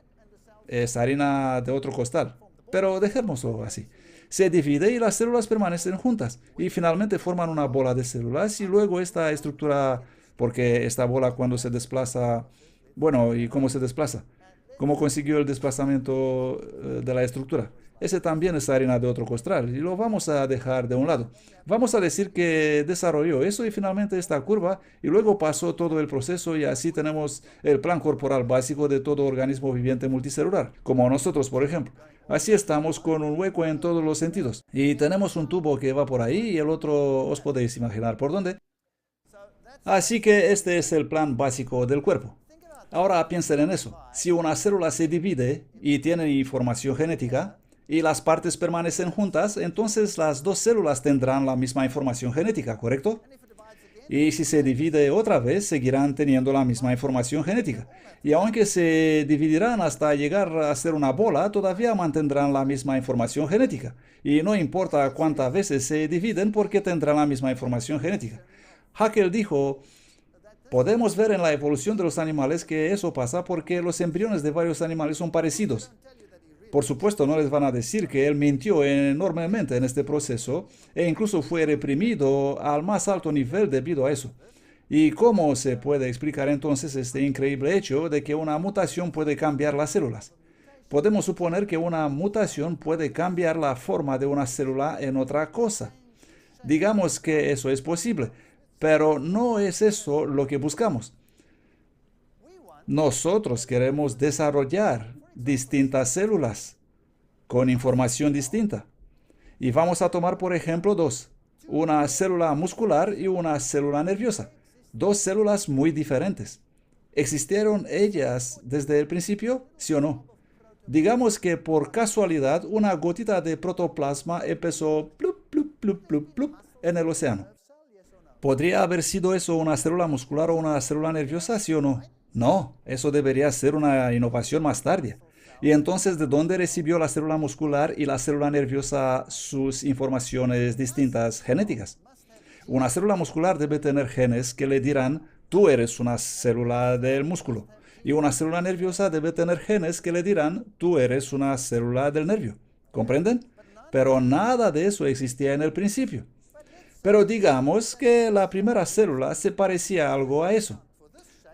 Es harina de otro costal. Pero dejémoslo así. Se divide y las células permanecen juntas y finalmente forman una bola de células y luego esta estructura, porque esta bola cuando se desplaza, bueno, ¿y cómo se desplaza? ¿Cómo consiguió el desplazamiento de la estructura? ese también es harina de otro costal y lo vamos a dejar de un lado. Vamos a decir que desarrolló eso y finalmente esta curva y luego pasó todo el proceso y así tenemos el plan corporal básico de todo organismo viviente multicelular, como nosotros, por ejemplo. Así estamos con un hueco en todos los sentidos. Y tenemos un tubo que va por ahí y el otro os podéis imaginar por dónde. Así que este es el plan básico del cuerpo. Ahora piensen en eso. Si una célula se divide y tiene información genética y las partes permanecen juntas, entonces las dos células tendrán la misma información genética, ¿correcto? Y si se divide otra vez, seguirán teniendo la misma información genética. Y aunque se dividirán hasta llegar a ser una bola, todavía mantendrán la misma información genética. Y no importa cuántas veces se dividen porque tendrán la misma información genética. Haeckel dijo, podemos ver en la evolución de los animales que eso pasa porque los embriones de varios animales son parecidos. Por supuesto, no les van a decir que él mintió enormemente en este proceso e incluso fue reprimido al más alto nivel debido a eso. ¿Y cómo se puede explicar entonces este increíble hecho de que una mutación puede cambiar las células? Podemos suponer que una mutación puede cambiar la forma de una célula en otra cosa. Digamos que eso es posible, pero no es eso lo que buscamos. Nosotros queremos desarrollar distintas células con información distinta. Y vamos a tomar, por ejemplo, dos. Una célula muscular y una célula nerviosa. Dos células muy diferentes. ¿Existieron ellas desde el principio? ¿Sí o no? Digamos que por casualidad una gotita de protoplasma empezó plup, plup, plup, plup, plup, en el océano. ¿Podría haber sido eso una célula muscular o una célula nerviosa, sí o no? No, eso debería ser una innovación más tardía. Y entonces, ¿de dónde recibió la célula muscular y la célula nerviosa sus informaciones distintas genéticas? Una célula muscular debe tener genes que le dirán, tú eres una célula del músculo. Y una célula nerviosa debe tener genes que le dirán, tú eres una célula del nervio. ¿Comprenden? Pero nada de eso existía en el principio. Pero digamos que la primera célula se parecía algo a eso.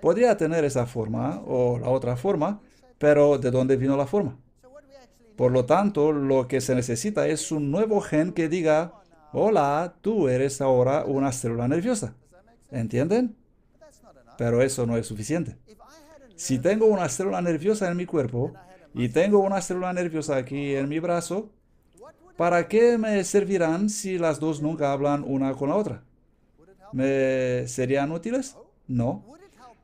Podría tener esa forma o la otra forma, pero ¿de dónde vino la forma? Por lo tanto, lo que se necesita es un nuevo gen que diga, hola, tú eres ahora una célula nerviosa. ¿Entienden? Pero eso no es suficiente. Si tengo una célula nerviosa en mi cuerpo y tengo una célula nerviosa aquí en mi brazo, ¿para qué me servirán si las dos nunca hablan una con la otra? ¿Me serían útiles? No.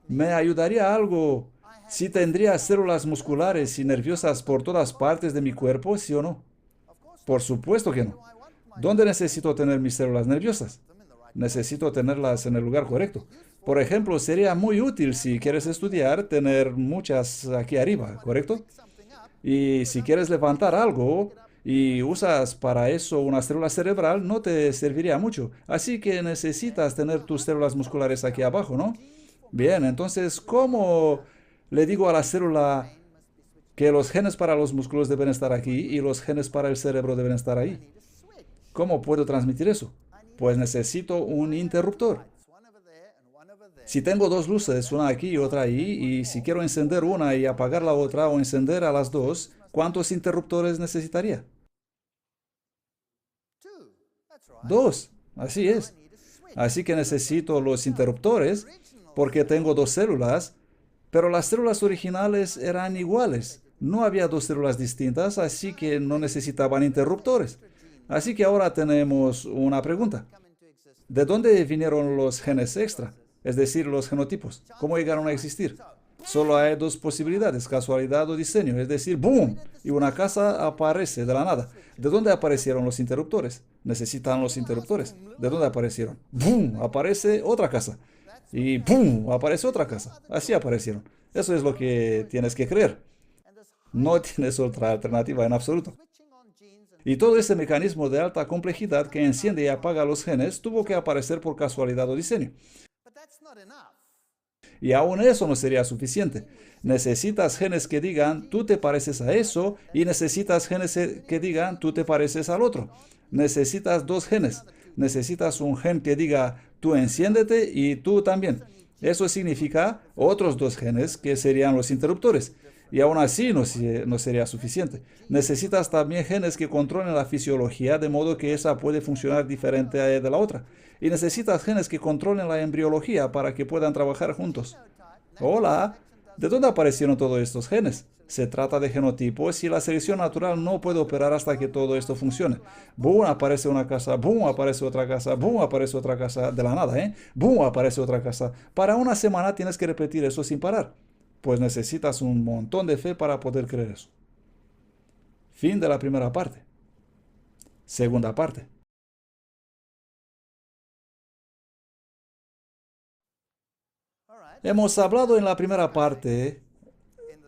¿Me ayudaría algo si tendría células musculares y nerviosas por todas partes de mi cuerpo, sí o no? Por supuesto que no. ¿Dónde necesito tener mis células nerviosas? Necesito tenerlas en el lugar correcto. Por ejemplo, sería muy útil si quieres estudiar tener muchas aquí arriba, ¿correcto? Y si quieres levantar algo y usas para eso una célula cerebral, no te serviría mucho. Así que necesitas tener tus células musculares aquí abajo, ¿no? Bien, entonces, ¿cómo le digo a la célula que los genes para los músculos deben estar aquí y los genes para el cerebro deben estar ahí? ¿Cómo puedo transmitir eso? Pues necesito un interruptor. Si tengo dos luces, una aquí y otra ahí, y si quiero encender una y apagar la otra o encender a las dos, ¿cuántos interruptores necesitaría? Dos. Así es. Así que necesito los interruptores porque tengo dos células, pero las células originales eran iguales. No había dos células distintas, así que no necesitaban interruptores. Así que ahora tenemos una pregunta. ¿De dónde vinieron los genes extra? Es decir, los genotipos. ¿Cómo llegaron a existir? Solo hay dos posibilidades, casualidad o diseño. Es decir, ¡boom! Y una casa aparece de la nada. ¿De dónde aparecieron los interruptores? Necesitan los interruptores. ¿De dónde aparecieron? ¡Boom! Aparece otra casa. Y ¡boom! Aparece otra casa. Así aparecieron. Eso es lo que tienes que creer. No tienes otra alternativa en absoluto. Y todo ese mecanismo de alta complejidad que enciende y apaga los genes tuvo que aparecer por casualidad o diseño. Y aún eso no sería suficiente. Necesitas genes que digan, tú te pareces a eso, y necesitas genes que digan, tú te pareces al otro. Necesitas dos genes. Necesitas un gen que diga, tú enciéndete y tú también. Eso significa otros dos genes que serían los interruptores. Y aún así no sería suficiente. Necesitas también genes que controlen la fisiología de modo que esa puede funcionar diferente de la otra. Y necesitas genes que controlen la embriología para que puedan trabajar juntos. Hola, ¿de dónde aparecieron todos estos genes? Se trata de genotipos y la selección natural no puede operar hasta que todo esto funcione. Boom, aparece una casa, boom, aparece otra casa, boom, aparece otra casa, de la nada, ¿eh? Boom, aparece otra casa. Para una semana tienes que repetir eso sin parar. Pues necesitas un montón de fe para poder creer eso. Fin de la primera parte. Segunda parte. Hemos hablado en la primera parte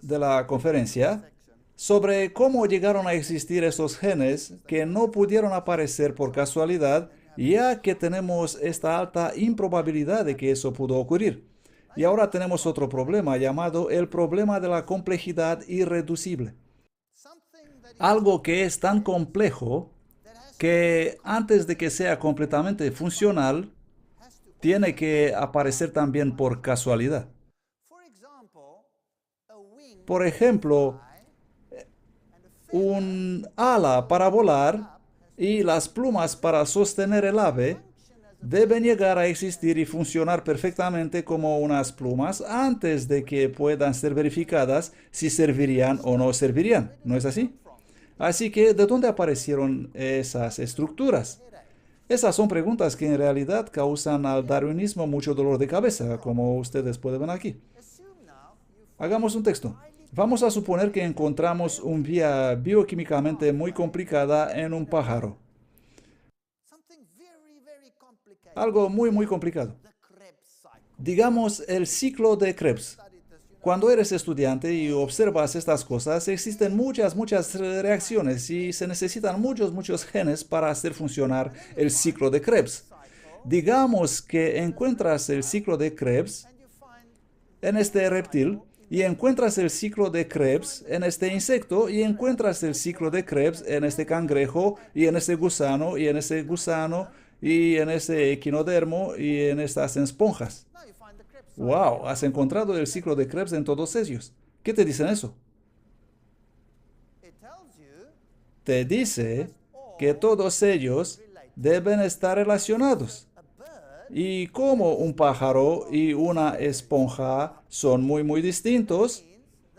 de la conferencia sobre cómo llegaron a existir esos genes que no pudieron aparecer por casualidad, ya que tenemos esta alta improbabilidad de que eso pudo ocurrir. Y ahora tenemos otro problema llamado el problema de la complejidad irreducible. Algo que es tan complejo que antes de que sea completamente funcional, tiene que aparecer también por casualidad. Por ejemplo, un ala para volar y las plumas para sostener el ave deben llegar a existir y funcionar perfectamente como unas plumas antes de que puedan ser verificadas si servirían o no servirían. ¿No es así? Así que, ¿de dónde aparecieron esas estructuras? Esas son preguntas que en realidad causan al darwinismo mucho dolor de cabeza, como ustedes pueden ver aquí. Hagamos un texto. Vamos a suponer que encontramos una vía bioquímicamente muy complicada en un pájaro. Algo muy complicado. Digamos el ciclo de Krebs. Cuando eres estudiante y observas estas cosas, existen muchas reacciones y se necesitan muchos genes para hacer funcionar el ciclo de Krebs. Digamos que encuentras el ciclo de Krebs en este reptil y encuentras el ciclo de Krebs en este insecto y encuentras el ciclo de Krebs en este cangrejo y en ese gusano y en ese gusano y en ese equinodermo y en estas esponjas. ¡Wow! Has encontrado el ciclo de Krebs en todos ellos. ¿Qué te dicen eso? Te dice que todos ellos deben estar relacionados. Y como un pájaro y una esponja son muy distintos,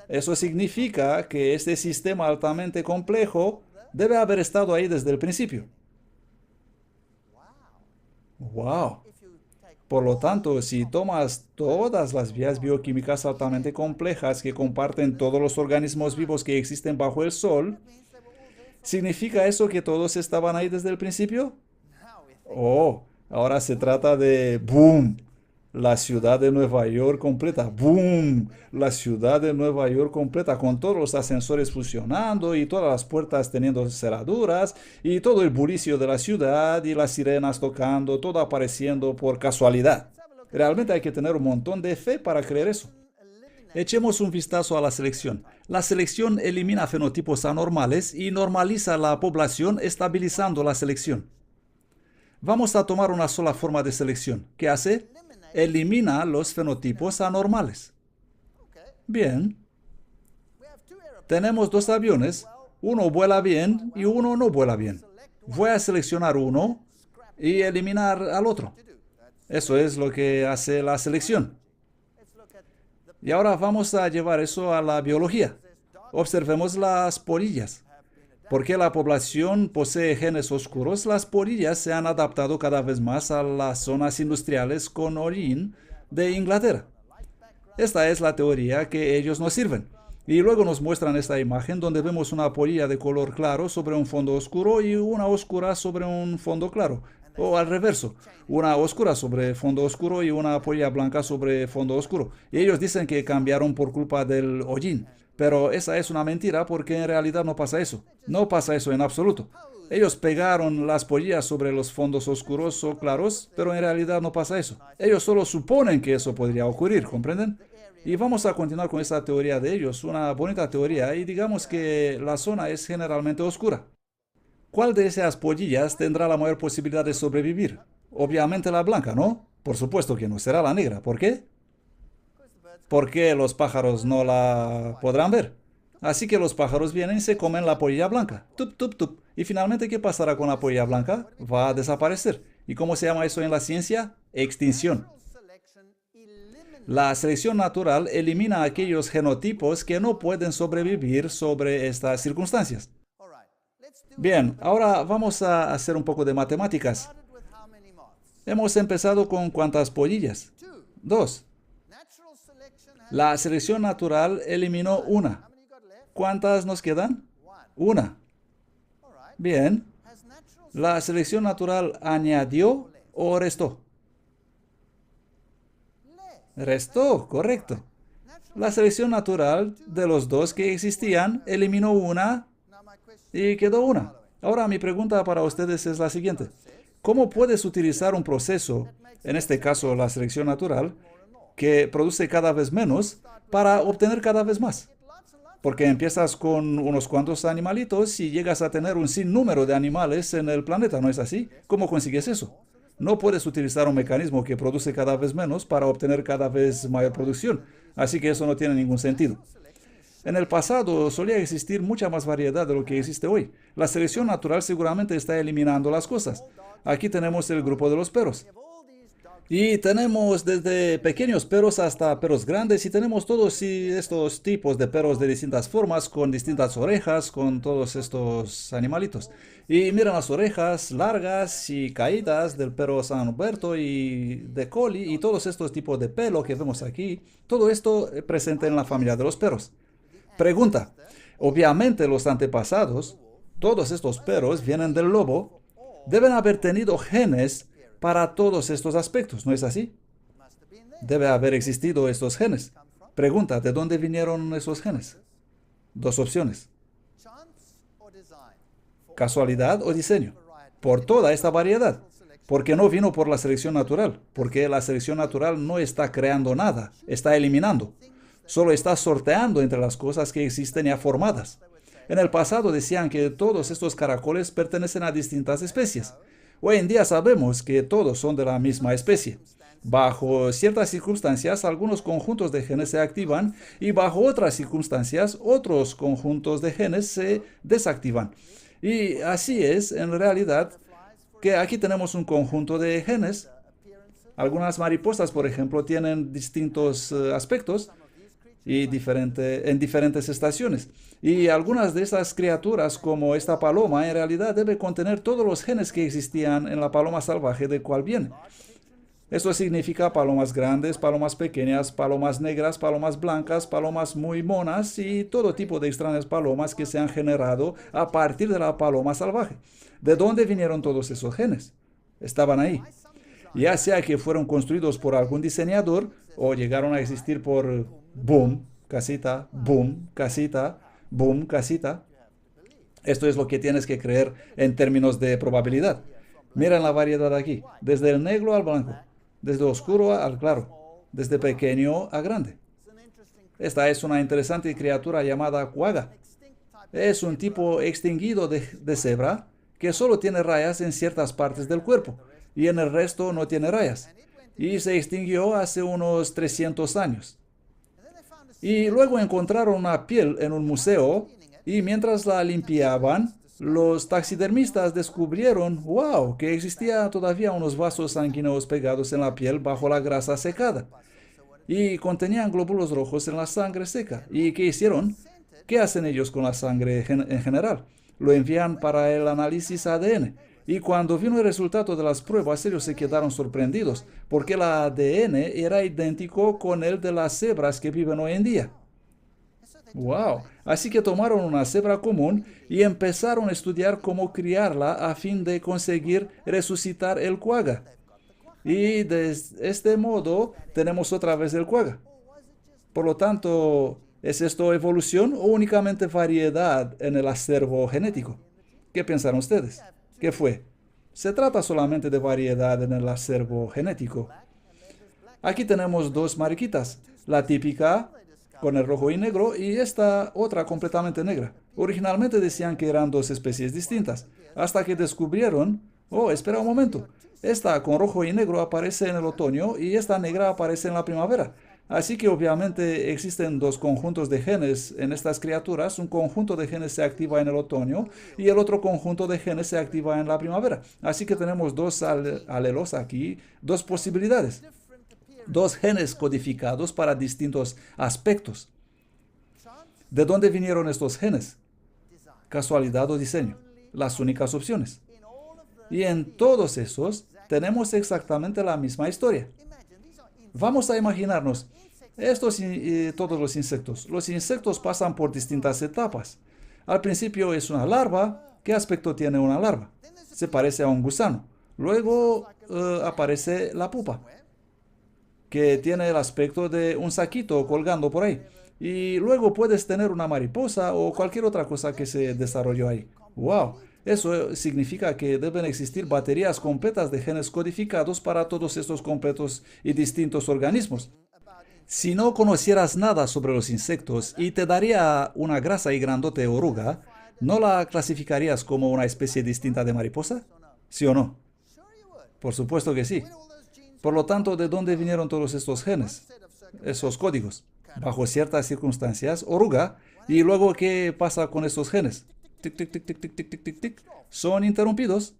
eso significa que este sistema altamente complejo debe haber estado ahí desde el principio. ¡Wow! Por lo tanto, si tomas todas las vías bioquímicas altamente complejas que comparten todos los organismos vivos que existen bajo el Sol, ¿significa eso que todos estaban ahí desde el principio? Oh, ahora se trata de ¡boom! La ciudad de Nueva York completa. ¡Boom! La ciudad de Nueva York completa con todos los ascensores funcionando y todas las puertas teniendo cerraduras y todo el bullicio de la ciudad y las sirenas tocando, todo apareciendo por casualidad. Realmente hay que tener un montón de fe para creer eso. Echemos un vistazo a la selección. La selección elimina fenotipos anormales y normaliza la población estabilizando la selección. Vamos a tomar una sola forma de selección. ¿Qué hace? Elimina los fenotipos anormales. Bien. Tenemos dos aviones. Uno vuela bien y uno no vuela bien. Voy a seleccionar uno y eliminar al otro. Eso es lo que hace la selección. Y ahora vamos a llevar eso a la biología. Observemos las polillas. Porque la población posee genes oscuros, las polillas se han adaptado cada vez más a las zonas industriales con origen de Inglaterra. Esta es la teoría que ellos nos sirven. Y luego nos muestran esta imagen donde vemos una polilla de color claro sobre un fondo oscuro y una oscura sobre un fondo claro. O al reverso, una oscura sobre fondo oscuro y una polilla blanca sobre fondo oscuro. Y ellos dicen que cambiaron por culpa del hollín. Pero esa es una mentira porque en realidad no pasa eso. No pasa eso en absoluto. Ellos pegaron las polillas sobre los fondos oscuros o claros, pero en realidad no pasa eso. Ellos solo suponen que eso podría ocurrir, ¿comprenden? Y vamos a continuar con esa teoría de ellos, una bonita teoría, y digamos que la zona es generalmente oscura. ¿Cuál de esas polillas tendrá la mayor posibilidad de sobrevivir? Obviamente la blanca, ¿no? Por supuesto que no será la negra. ¿Por qué? ¿Por qué los pájaros no la podrán ver? Así que los pájaros vienen y se comen la polilla blanca. Tup, tup, tup. Y finalmente, ¿qué pasará con la polilla blanca? Va a desaparecer. ¿Y cómo se llama eso en la ciencia? Extinción. La selección natural elimina aquellos genotipos que no pueden sobrevivir sobre estas circunstancias. Bien, ahora vamos a hacer un poco de matemáticas. Hemos empezado con ¿cuántas pollillas? 2. La selección natural eliminó una. ¿Cuántas nos quedan? Una. Bien. ¿La selección natural añadió o restó? Restó, correcto. La selección natural de los dos que existían eliminó una y quedó una. Ahora mi pregunta para ustedes es la siguiente. ¿Cómo puedes utilizar un proceso, en este caso la selección natural, que produce cada vez menos para obtener cada vez más? Porque empiezas con unos cuantos animalitos y llegas a tener un sinnúmero de animales en el planeta, ¿no es así? ¿Cómo consigues eso? No puedes utilizar un mecanismo que produce cada vez menos para obtener cada vez mayor producción. Así que eso no tiene ningún sentido. En el pasado solía existir mucha más variedad de lo que existe hoy. La selección natural seguramente está eliminando las cosas. Aquí tenemos el grupo de los perros. Y tenemos desde pequeños perros hasta perros grandes y tenemos todos estos tipos de perros de distintas formas, con distintas orejas, con todos estos animalitos. Y miren las orejas largas y caídas del perro San Huberto y de Collie y todos estos tipos de pelo que vemos aquí. Todo esto presente en la familia de los perros. Pregunta. Obviamente los antepasados, todos estos perros vienen del lobo, deben haber tenido genes para todos estos aspectos, ¿no es así? Debe haber existido estos genes. Pregunta, ¿de dónde vinieron esos genes? 2 opciones. ¿Casualidad o diseño? Por toda esta variedad. Porque no vino por la selección natural. Porque la selección natural no está creando nada, está eliminando. Solo está sorteando entre las cosas que existen ya formadas. En el pasado decían que todos estos caracoles pertenecen a distintas especies. Hoy en día sabemos que todos son de la misma especie. Bajo ciertas circunstancias, algunos conjuntos de genes se activan y bajo otras circunstancias, otros conjuntos de genes se desactivan. Y así es, en realidad, que aquí tenemos un conjunto de genes. Algunas mariposas, por ejemplo, tienen distintos aspectos y en diferentes estaciones. Y algunas de esas criaturas, como esta paloma, en realidad debe contener todos los genes que existían en la paloma salvaje de cual viene. Esto significa palomas grandes, palomas pequeñas, palomas negras, palomas blancas, palomas muy monas y todo tipo de extrañas palomas que se han generado a partir de la paloma salvaje. ¿De dónde vinieron todos esos genes? Estaban ahí. Ya sea que fueron construidos por algún diseñador o llegaron a existir por boom, casita, boom, casita, boom, casita. Esto es lo que tienes que creer en términos de probabilidad. Miren la variedad aquí, desde el negro al blanco, desde oscuro al claro, desde pequeño a grande. Esta es una interesante criatura llamada quagga. Es un tipo extinguido de cebra que solo tiene rayas en ciertas partes del cuerpo y en el resto no tiene rayas. Y se extinguió hace unos 300 años. Y luego encontraron una piel en un museo y mientras la limpiaban, los taxidermistas descubrieron, wow, que existía todavía unos vasos sanguíneos pegados en la piel bajo la grasa secada. Y contenían glóbulos rojos en la sangre seca. ¿Y qué hicieron? ¿Qué hacen ellos con la sangre en general? Lo envían para el análisis ADN. Y cuando vino el resultado de las pruebas, ellos se quedaron sorprendidos, porque el ADN era idéntico con el de las cebras que viven hoy en día. ¡Wow! Así que tomaron una cebra común y empezaron a estudiar cómo criarla a fin de conseguir resucitar el quagga. Y de este modo tenemos otra vez el quagga. Por lo tanto, ¿es esto evolución o únicamente variedad en el acervo genético? ¿Qué piensan ustedes? ¿Qué fue? Se trata solamente de variedad en el acervo genético. Aquí tenemos 2 mariquitas, la típica con el rojo y negro y esta otra completamente negra. Originalmente decían que eran 2 especies distintas, hasta que descubrieron, oh, espera un momento, esta con rojo y negro aparece en el otoño y esta negra aparece en la primavera. Así que obviamente existen dos conjuntos de genes en estas criaturas. Un conjunto de genes se activa en el otoño y el otro conjunto de genes se activa en la primavera. Así que tenemos dos alelos aquí, dos posibilidades, dos genes codificados para distintos aspectos. ¿De dónde vinieron estos genes? Casualidad o diseño, las únicas opciones. Y en todos esos tenemos exactamente la misma historia. Vamos a imaginarnos estos y todos los insectos. Los insectos pasan por distintas etapas. Al principio es una larva. ¿Qué aspecto tiene una larva? Se parece a un gusano. Luego aparece la pupa, que tiene el aspecto de un saquito colgando por ahí. Y luego puedes tener una mariposa o cualquier otra cosa que se desarrolló ahí. ¡Wow! Eso significa que deben existir baterías completas de genes codificados para todos estos completos y distintos organismos. Si no conocieras nada sobre los insectos y te daría una grasa y grandote oruga, ¿no la clasificarías como una especie distinta de mariposa? ¿Sí o no? Por supuesto que sí. Por lo tanto, ¿de dónde vinieron todos estos genes? Esos códigos. Bajo ciertas circunstancias, oruga. ¿Y luego qué pasa con estos genes? Tic, tic, tic, tic, tic, tic, tic, tic, tic. Son interrumpidos,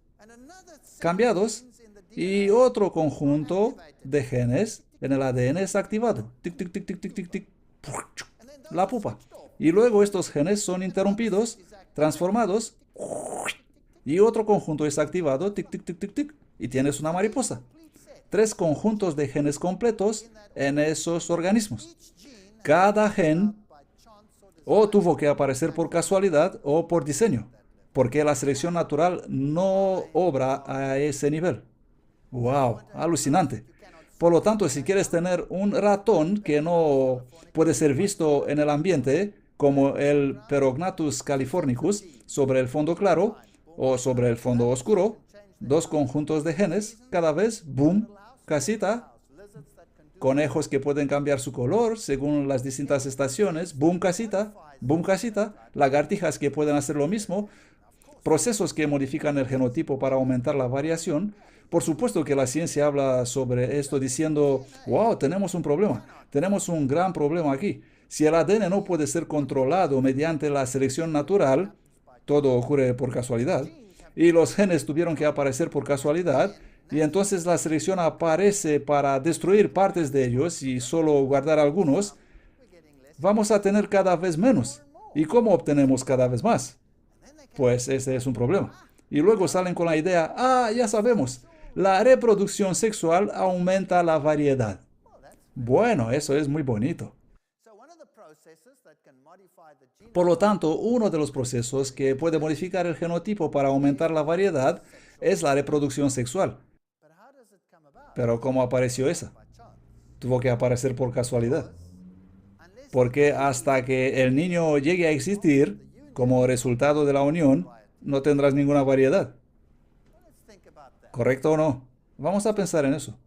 cambiados, y otro conjunto de genes en el ADN es activado. Tic, tic, tic, tic, tic, tic, tic. La pupa. Y luego estos genes son interrumpidos, transformados, y otro conjunto es activado. Tic, tic, tic, tic, tic. Y tienes una mariposa. Tres conjuntos de genes completos en esos organismos. Cada gen o tuvo que aparecer por casualidad o por diseño, porque la selección natural no obra a ese nivel. ¡Wow! Alucinante. Por lo tanto, si quieres tener un ratón que no puede ser visto en el ambiente, como el Perognathus californicus, sobre el fondo claro o sobre el fondo oscuro, dos conjuntos de genes, cada vez, boom, casita. Conejos que pueden cambiar su color según las distintas estaciones, boom casita, lagartijas que pueden hacer lo mismo, procesos que modifican el genotipo para aumentar la variación. Por supuesto que la ciencia habla sobre esto diciendo, wow, tenemos un problema, tenemos un gran problema aquí. Si el ADN no puede ser controlado mediante la selección natural, todo ocurre por casualidad, y los genes tuvieron que aparecer por casualidad, y entonces la selección aparece para destruir partes de ellos y solo guardar algunos, vamos a tener cada vez menos. ¿Y cómo obtenemos cada vez más? Pues ese es un problema. Y luego salen con la idea, ya sabemos, la reproducción sexual aumenta la variedad. Bueno, eso es muy bonito. Por lo tanto, uno de los procesos que puede modificar el genotipo para aumentar la variedad es la reproducción sexual. Pero ¿cómo apareció esa? Tuvo que aparecer por casualidad. Porque hasta que el niño llegue a existir, como resultado de la unión, no tendrás ninguna variedad. ¿Correcto o no? Vamos a pensar en eso.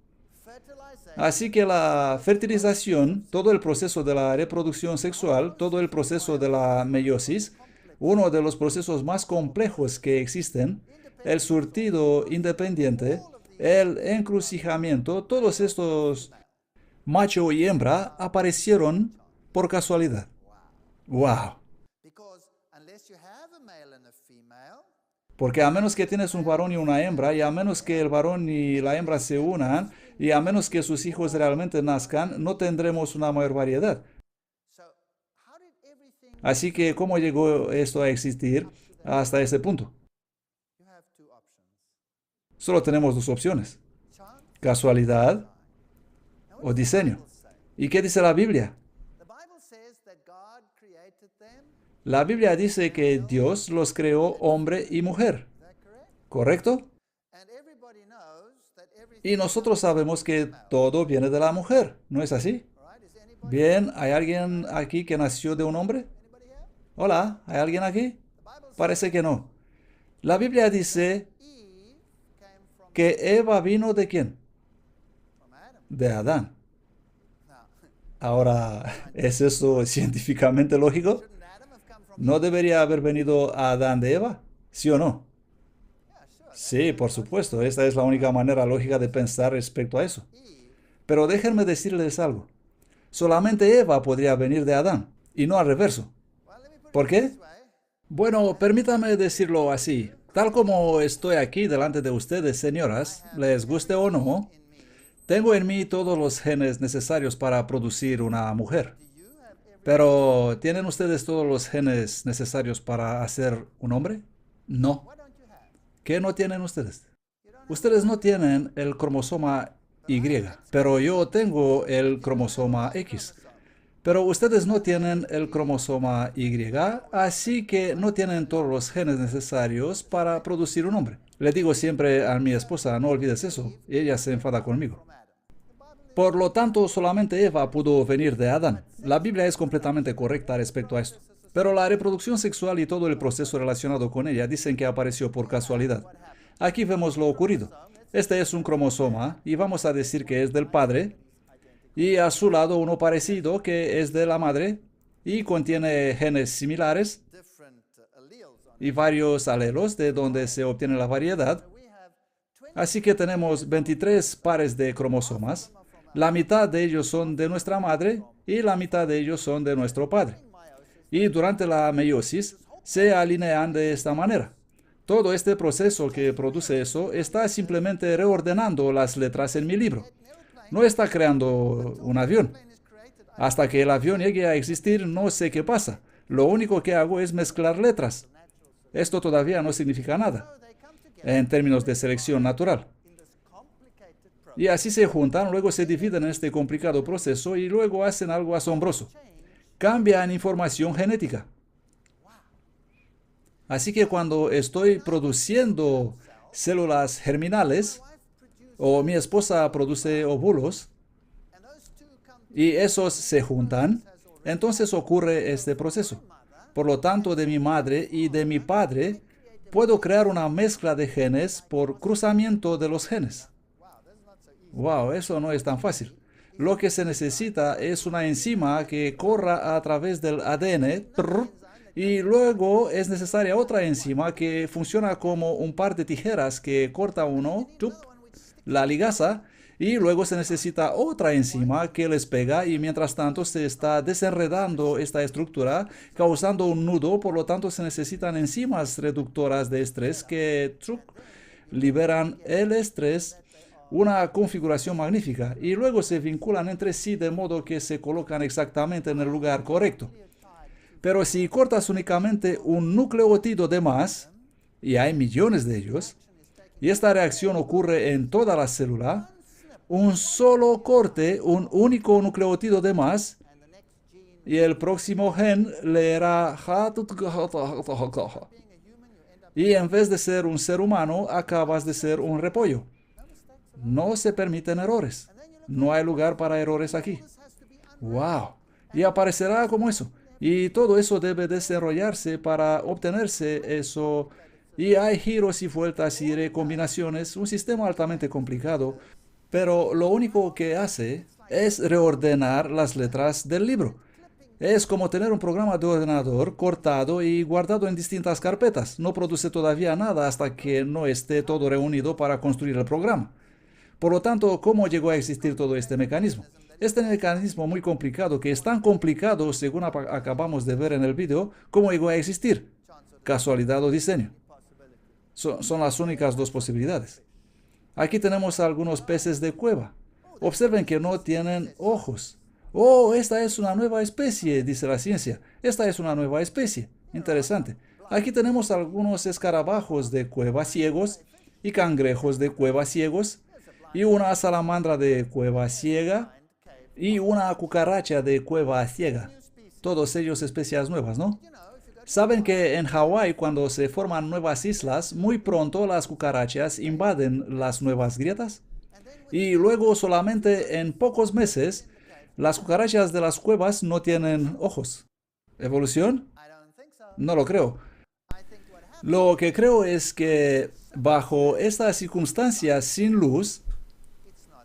Así que la fertilización, todo el proceso de la reproducción sexual, todo el proceso de la meiosis, uno de los procesos más complejos que existen, el surtido independiente, el encrucijamiento, todos estos macho y hembra aparecieron por casualidad. ¡Wow! Porque a menos que tienes un varón y una hembra, y a menos que el varón y la hembra se unan, y a menos que sus hijos realmente nazcan, no tendremos una mayor variedad. Así que, ¿cómo llegó esto a existir hasta ese punto? Solo tenemos dos opciones: casualidad o diseño. ¿Y qué dice la Biblia? La Biblia dice que Dios los creó hombre y mujer, ¿correcto? Y nosotros sabemos que todo viene de la mujer, ¿no es así? Bien, ¿hay alguien aquí que nació de un hombre? Hola, ¿hay alguien aquí? Parece que no. La Biblia dice que Eva vino ¿de quién? De Adán. Ahora, ¿es eso científicamente lógico? ¿No debería haber venido Adán de Eva? ¿Sí o no? Sí, por supuesto, esta es la única manera lógica de pensar respecto a eso. Pero déjenme decirles algo. Solamente Eva podría venir de Adán, y no al reverso. ¿Por qué? Bueno, permítame decirlo así. Tal como estoy aquí delante de ustedes, señoras, les guste o no, tengo en mí todos los genes necesarios para producir una mujer. Pero, ¿tienen ustedes todos los genes necesarios para hacer un hombre? No. ¿Qué no tienen ustedes? Ustedes no tienen el cromosoma Y, pero yo tengo el cromosoma X. Pero ustedes no tienen el cromosoma Y, así que no tienen todos los genes necesarios para producir un hombre. Le digo siempre a mi esposa, no olvides eso, y ella se enfada conmigo. Por lo tanto, solamente Eva pudo venir de Adán. La Biblia es completamente correcta respecto a esto. Pero la reproducción sexual y todo el proceso relacionado con ella dicen que apareció por casualidad. Aquí vemos lo ocurrido. Este es un cromosoma y vamos a decir que es del padre, y a su lado uno parecido que es de la madre y contiene genes similares y varios alelos de donde se obtiene la variedad. Así que tenemos 23 pares de cromosomas. La mitad de ellos son de nuestra madre y la mitad de ellos son de nuestro padre. Y durante la meiosis se alinean de esta manera. Todo este proceso que produce eso está simplemente reordenando las letras en mi libro. No está creando un avión. Hasta que el avión llegue a existir, no sé qué pasa. Lo único que hago es mezclar letras. Esto todavía no significa nada en términos de selección natural. Y así se juntan, luego se dividen en este complicado proceso y luego hacen algo asombroso. Cambian información genética. Así que cuando estoy produciendo células germinales, o mi esposa produce óvulos, y esos se juntan, entonces ocurre este proceso. Por lo tanto, de mi madre y de mi padre, puedo crear una mezcla de genes por cruzamiento de los genes. Wow, eso no es tan fácil. Lo que se necesita es una enzima que corra a través del ADN, y luego es necesaria otra enzima que funciona como un par de tijeras que corta uno, la ligasa, y luego se necesita otra enzima que les pega, y mientras tanto se está desenredando esta estructura, causando un nudo. Por lo tanto se necesitan enzimas reductoras de estrés que liberan el estrés, una configuración magnífica, y luego se vinculan entre sí de modo que se colocan exactamente en el lugar correcto. Pero si cortas únicamente un nucleótido de más, y hay millones de ellos, y esta reacción ocurre en toda la célula, un solo corte, un único nucleótido de más, y el próximo gen leerá, y en vez de ser un ser humano, acabas de ser un repollo. No se permiten errores. No hay lugar para errores aquí. ¡Wow! Y aparecerá como eso. Y todo eso debe desarrollarse para obtenerse eso. Y hay giros y vueltas y recombinaciones, un sistema altamente complicado, pero lo único que hace es reordenar las letras del libro. Es como tener un programa de ordenador cortado y guardado en distintas carpetas. No produce todavía nada hasta que no esté todo reunido para construir el programa. Por lo tanto, ¿cómo llegó a existir todo este mecanismo? Este mecanismo muy complicado, que es tan complicado, según acabamos de ver en el video, ¿cómo llegó a existir? ¿Casualidad o diseño? Son las únicas dos posibilidades. Aquí tenemos algunos peces de cueva. Observen que no tienen ojos. Oh, esta es una nueva especie, dice la ciencia. Esta es una nueva especie. Interesante. Aquí tenemos algunos escarabajos de cueva ciegos y cangrejos de cueva ciegos, y una salamandra de cueva ciega y una cucaracha de cueva ciega. Todos ellos especies nuevas, ¿no? Saben que en Hawái, cuando se forman nuevas islas, muy pronto las cucarachas invaden las nuevas grietas. Y luego, solamente en pocos meses, las cucarachas de las cuevas no tienen ojos. ¿Evolución? No lo creo. Lo que creo es que bajo estas circunstancias sin luz,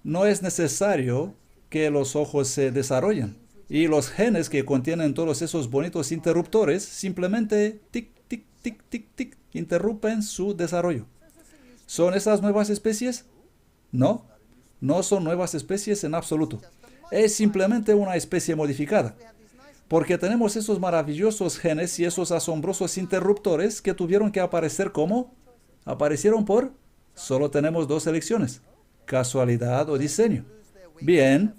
no es necesario que los ojos se desarrollen. Y los genes que contienen todos esos bonitos interruptores simplemente tic, tic, tic, tic, tic, interrumpen su desarrollo. ¿Son esas nuevas especies? No, no son nuevas especies en absoluto. Es simplemente una especie modificada. Porque tenemos esos maravillosos genes y esos asombrosos interruptores que tuvieron que aparecer como aparecieron por solo tenemos dos elecciones, casualidad o diseño. Bien,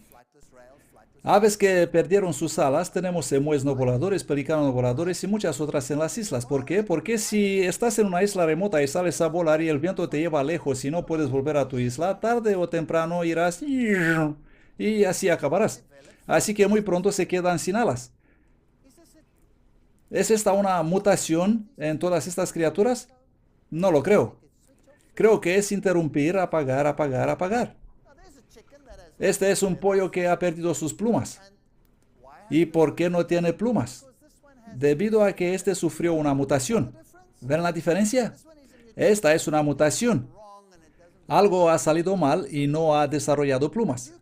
aves que perdieron sus alas, tenemos emues no voladores, pelícanos no voladores y muchas otras en las islas. ¿Por qué? Porque si estás en una isla remota y sales a volar y el viento te lleva lejos y no puedes volver a tu isla, tarde o temprano irás y así acabarás. Así que muy pronto se quedan sin alas. ¿Es esta una mutación en todas estas criaturas? No lo creo. Creo que es interrumpir, apagar, apagar, apagar. Este es un pollo que ha perdido sus plumas. ¿Y por qué no tiene plumas? Debido a que este sufrió una mutación. ¿Ven la diferencia? Esta es una mutación. Algo ha salido mal y no ha desarrollado plumas.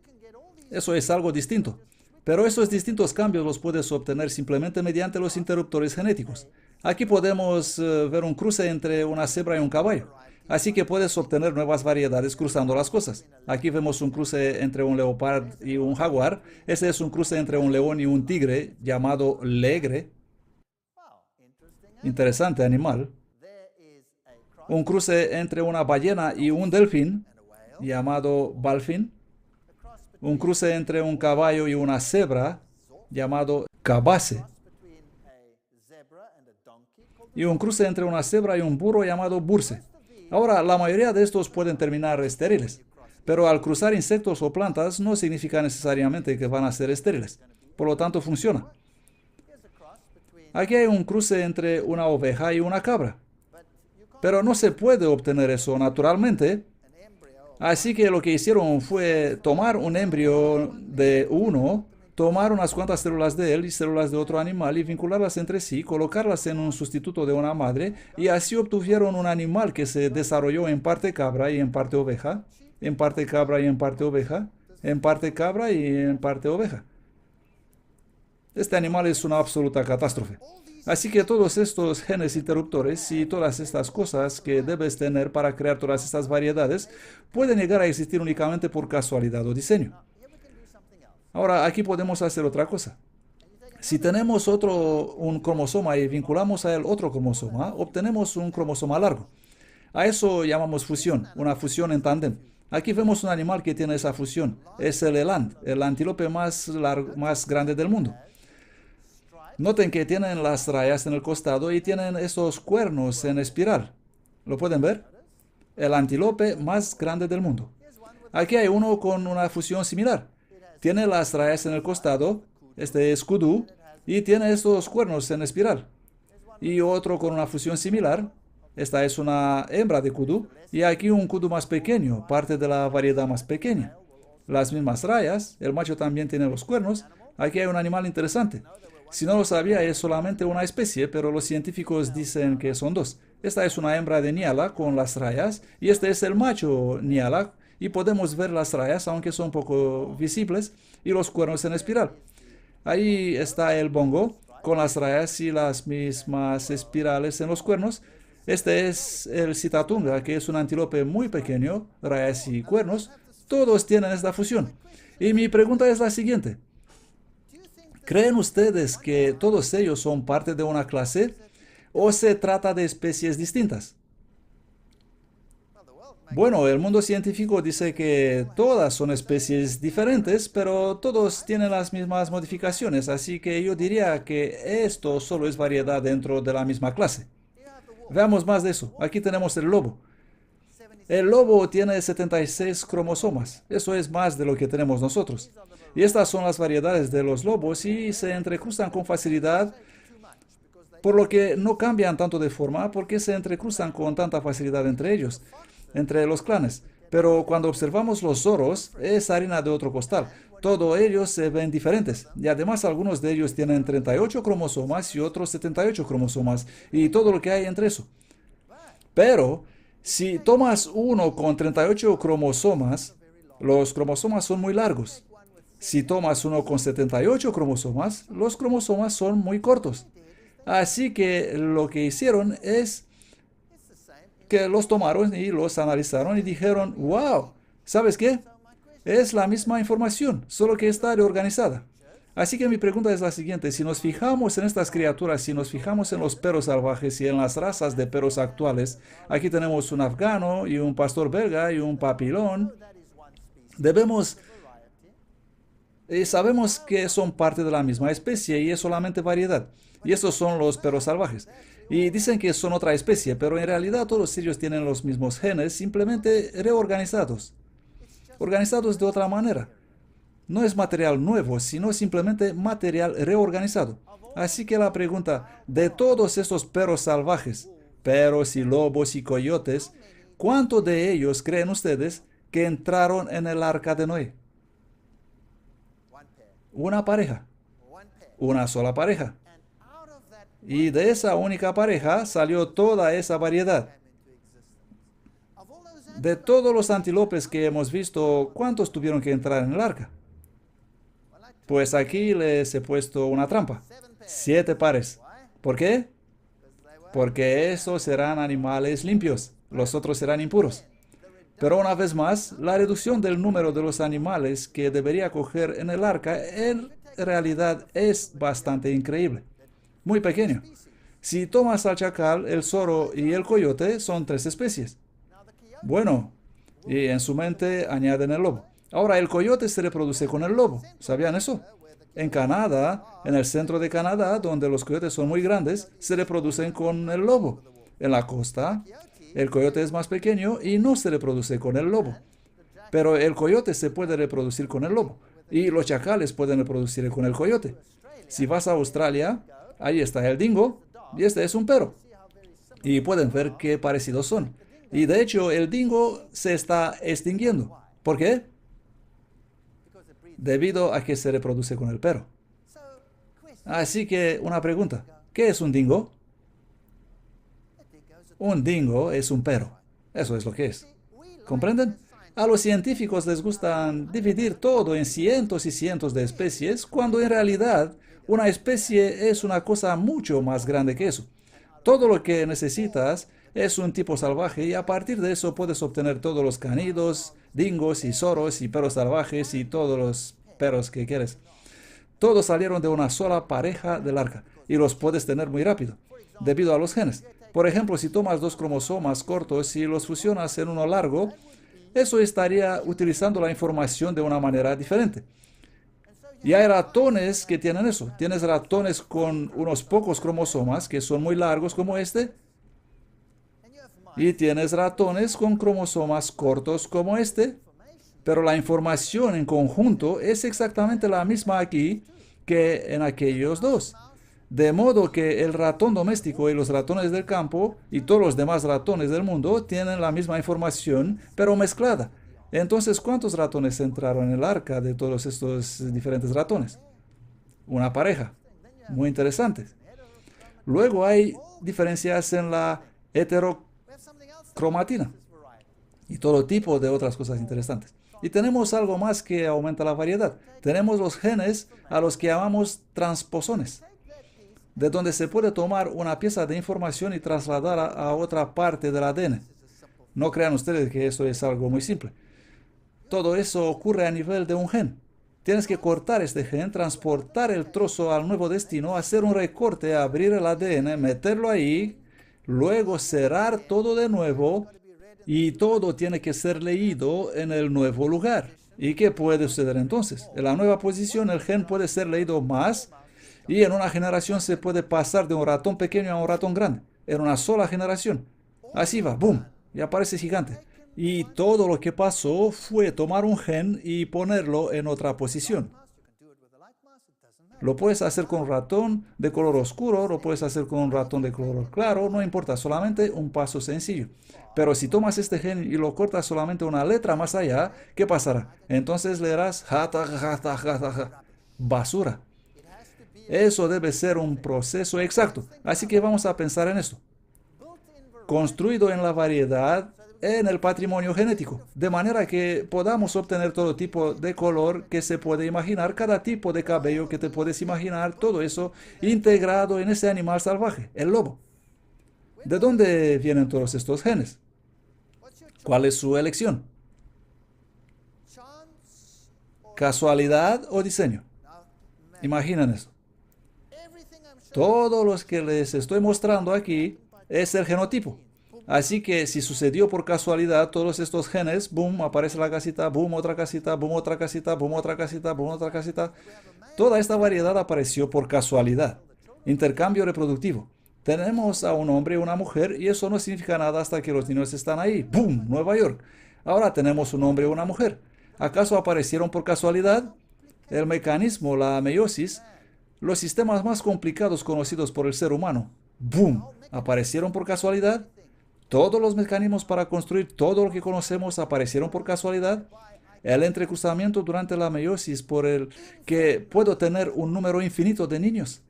Eso es algo distinto. Pero esos distintos cambios los puedes obtener simplemente mediante los interruptores genéticos. Aquí podemos ver un cruce entre una cebra y un caballo. Así que puedes obtener nuevas variedades cruzando las cosas. Aquí vemos un cruce entre un leopardo y un jaguar. Este es un cruce entre un león y un tigre llamado legre. Interesante animal. Un cruce entre una ballena y un delfín llamado balfín. Un cruce entre un caballo y una cebra llamado cabace. Y un cruce entre una cebra y un burro llamado burse. Ahora, la mayoría de estos pueden terminar estériles, pero al cruzar insectos o plantas no significa necesariamente que van a ser estériles. Por lo tanto, funciona. Aquí hay un cruce entre una oveja y una cabra, pero no se puede obtener eso naturalmente. Así que lo que hicieron fue tomar un embrión de uno, tomar unas cuantas células de él y células de otro animal y vincularlas entre sí, colocarlas en un sustituto de una madre y así obtuvieron un animal que se desarrolló en parte cabra y en parte oveja, en parte cabra y en parte oveja, en parte cabra y en parte oveja. Este animal es una absoluta catástrofe. Así que todos estos genes interruptores y todas estas cosas que debes tener para crear todas estas variedades pueden llegar a existir únicamente por casualidad o diseño. Ahora, aquí podemos hacer otra cosa. Si tenemos un cromosoma y vinculamos a él otro cromosoma, obtenemos un cromosoma largo. A eso llamamos fusión, una fusión en tándem. Aquí vemos un animal que tiene esa fusión. Es el eland, el antílope más grande del mundo. Noten que tienen las rayas en el costado y tienen esos cuernos en espiral. ¿Lo pueden ver? El antílope más grande del mundo. Aquí hay uno con una fusión similar. Tiene las rayas en el costado, este es kudu, y tiene estos cuernos en espiral. Y otro con una fusión similar, esta es una hembra de kudu, y aquí un kudu más pequeño, parte de la variedad más pequeña. Las mismas rayas, el macho también tiene los cuernos. Aquí hay un animal interesante. Si no lo sabía, es solamente una especie, pero los científicos dicen que son dos. Esta es una hembra de Nyala con las rayas, y este es el macho Nyala, y podemos ver las rayas, aunque son poco visibles, y los cuernos en espiral. Ahí está el bongo, con las rayas y las mismas espirales en los cuernos. Este es el sitatunga, que es un antílope muy pequeño, rayas y cuernos. Todos tienen esta fusión. Y mi pregunta es la siguiente. ¿Creen ustedes que todos ellos son parte de una clase o se trata de especies distintas? Bueno, el mundo científico dice que todas son especies diferentes, pero todos tienen las mismas modificaciones, así que yo diría que esto solo es variedad dentro de la misma clase. Veamos más de eso. Aquí tenemos el lobo. El lobo tiene 76 cromosomas. Eso es más de lo que tenemos nosotros. Y estas son las variedades de los lobos y se entrecruzan con facilidad, por lo que no cambian tanto de forma porque se entrecruzan con tanta facilidad entre ellos, entre los clanes. Pero cuando observamos los zorros, es harina de otro costal. Todos ellos se ven diferentes. Y además algunos de ellos tienen 38 cromosomas y otros 78 cromosomas. Y todo lo que hay entre eso. Pero si tomas uno con 38 cromosomas, los cromosomas son muy largos. Si tomas uno con 78 cromosomas, los cromosomas son muy cortos. Así que lo que hicieron es que los tomaron y los analizaron y dijeron, wow, ¿sabes qué? Es la misma información, solo que está reorganizada. Así que mi pregunta es la siguiente: si nos fijamos en estas criaturas, si nos fijamos en los perros salvajes y en las razas de perros actuales, aquí tenemos un afgano y un pastor belga y un papilón, debemos sabemos que son parte de la misma especie y es solamente variedad. Y estos son los perros salvajes. Y dicen que son otra especie, pero en realidad todos ellos tienen los mismos genes, simplemente reorganizados, organizados de otra manera. No es material nuevo, sino simplemente material reorganizado. Así que la pregunta, de todos estos perros salvajes, perros y lobos y coyotes, ¿cuántos de ellos creen ustedes que entraron en el arca de Noé? Una pareja, una sola pareja. Y de esa única pareja salió toda esa variedad. De todos los antílopes que hemos visto, ¿cuántos tuvieron que entrar en el arca? Pues aquí les he puesto una trampa. 7 pares. ¿Por qué? Porque esos serán animales limpios, los otros serán impuros. Pero una vez más, la reducción del número de los animales que debería coger en el arca en realidad es bastante increíble. Muy pequeño. Si tomas al chacal, el zorro y el coyote son 3 especies. Bueno, y en su mente añaden el lobo. Ahora, el coyote se reproduce con el lobo. ¿Sabían eso? En Canadá, en el centro de Canadá, donde los coyotes son muy grandes, se reproducen con el lobo. En la costa, el coyote es más pequeño y no se reproduce con el lobo. Pero el coyote se puede reproducir con el lobo. Y los chacales pueden reproducir con el coyote. Si vas a Australia, ahí está el dingo y este es un perro. Y pueden ver qué parecidos son. Y de hecho, el dingo se está extinguiendo. ¿Por qué? Debido a que se reproduce con el perro. Así que una pregunta. ¿Qué es un dingo? Un dingo es un perro. Eso es lo que es. ¿Comprenden? A los científicos les gustan dividir todo en cientos y cientos de especies, cuando en realidad una especie es una cosa mucho más grande que eso. Todo lo que necesitas es un tipo salvaje y a partir de eso puedes obtener todos los canidos, dingos y zorros y perros salvajes y todos los perros que quieres. Todos salieron de una sola pareja del arca y los puedes tener muy rápido, debido a los genes. Por ejemplo, si tomas 2 cromosomas cortos y los fusionas en uno largo, eso estaría utilizando la información de una manera diferente. Y hay ratones que tienen eso. Tienes ratones con unos pocos cromosomas que son muy largos como este. Y tienes ratones con cromosomas cortos como este. Pero la información en conjunto es exactamente la misma aquí que en aquellos dos. De modo que el ratón doméstico y los ratones del campo y todos los demás ratones del mundo tienen la misma información, pero mezclada. Entonces, ¿cuántos ratones entraron en el arca de todos estos diferentes ratones? Una pareja. Muy interesante. Luego hay diferencias en la heterocromatina y todo tipo de otras cosas interesantes. Y tenemos algo más que aumenta la variedad. Tenemos los genes a los que llamamos transposones, de donde se puede tomar una pieza de información y trasladarla a otra parte del ADN. No crean ustedes que eso es algo muy simple. Todo eso ocurre a nivel de un gen. Tienes que cortar este gen, transportar el trozo al nuevo destino, hacer un recorte, abrir el ADN, meterlo ahí, luego cerrar todo de nuevo y todo tiene que ser leído en el nuevo lugar. ¿Y qué puede suceder entonces? En la nueva posición el gen puede ser leído más y en una generación se puede pasar de un ratón pequeño a un ratón grande. En una sola generación. Así va, boom, y aparece gigante. Y todo lo que pasó fue tomar un gen y ponerlo en otra posición. Lo puedes hacer con un ratón de color oscuro, lo puedes hacer con un ratón de color claro, no importa, solamente un paso sencillo. Pero si tomas este gen y lo cortas solamente una letra más allá, ¿qué pasará? Entonces leerás basura. Eso debe ser un proceso exacto. Así que vamos a pensar en esto. Construido en la variedad, en el patrimonio genético, de manera que podamos obtener todo tipo de color que se puede imaginar, cada tipo de cabello que te puedes imaginar, todo eso integrado en ese animal salvaje, el lobo. ¿De dónde vienen todos estos genes? ¿Cuál es su elección? ¿Casualidad o diseño? Imaginen eso. Todo lo que les estoy mostrando aquí es el genotipo. Así que si sucedió por casualidad todos estos genes, boom, aparece la casita, boom, otra casita, boom, otra casita, boom, otra casita, boom, otra casita. Toda esta variedad apareció por casualidad. Intercambio reproductivo. Tenemos a un hombre y una mujer y eso no significa nada hasta que los niños están ahí. ¡Boom! Nueva York. Ahora tenemos un hombre y una mujer. ¿Acaso aparecieron por casualidad? El mecanismo, la meiosis, los sistemas más complicados conocidos por el ser humano. ¡Boom! ¿Aparecieron por casualidad? ¿Todos los mecanismos para construir todo lo que conocemos aparecieron por casualidad? El entrecruzamiento durante la meiosis por el que puedo tener un número infinito de niños.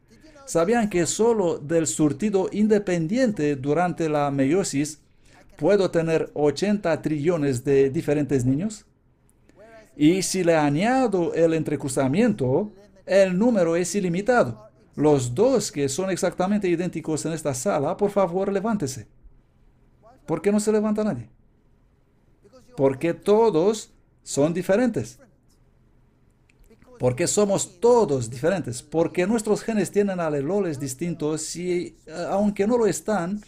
¿Sabían que solo del surtido independiente durante la meiosis puedo tener 80 trillones de diferentes niños? Y si le añado el entrecruzamiento, el número es ilimitado. Los dos que son exactamente idénticos en esta sala, por favor, levántese. ¿Por qué no se levanta nadie? Porque todos son diferentes. Porque somos todos diferentes. Porque nuestros genes tienen aleloles distintos y, aunque no lo están,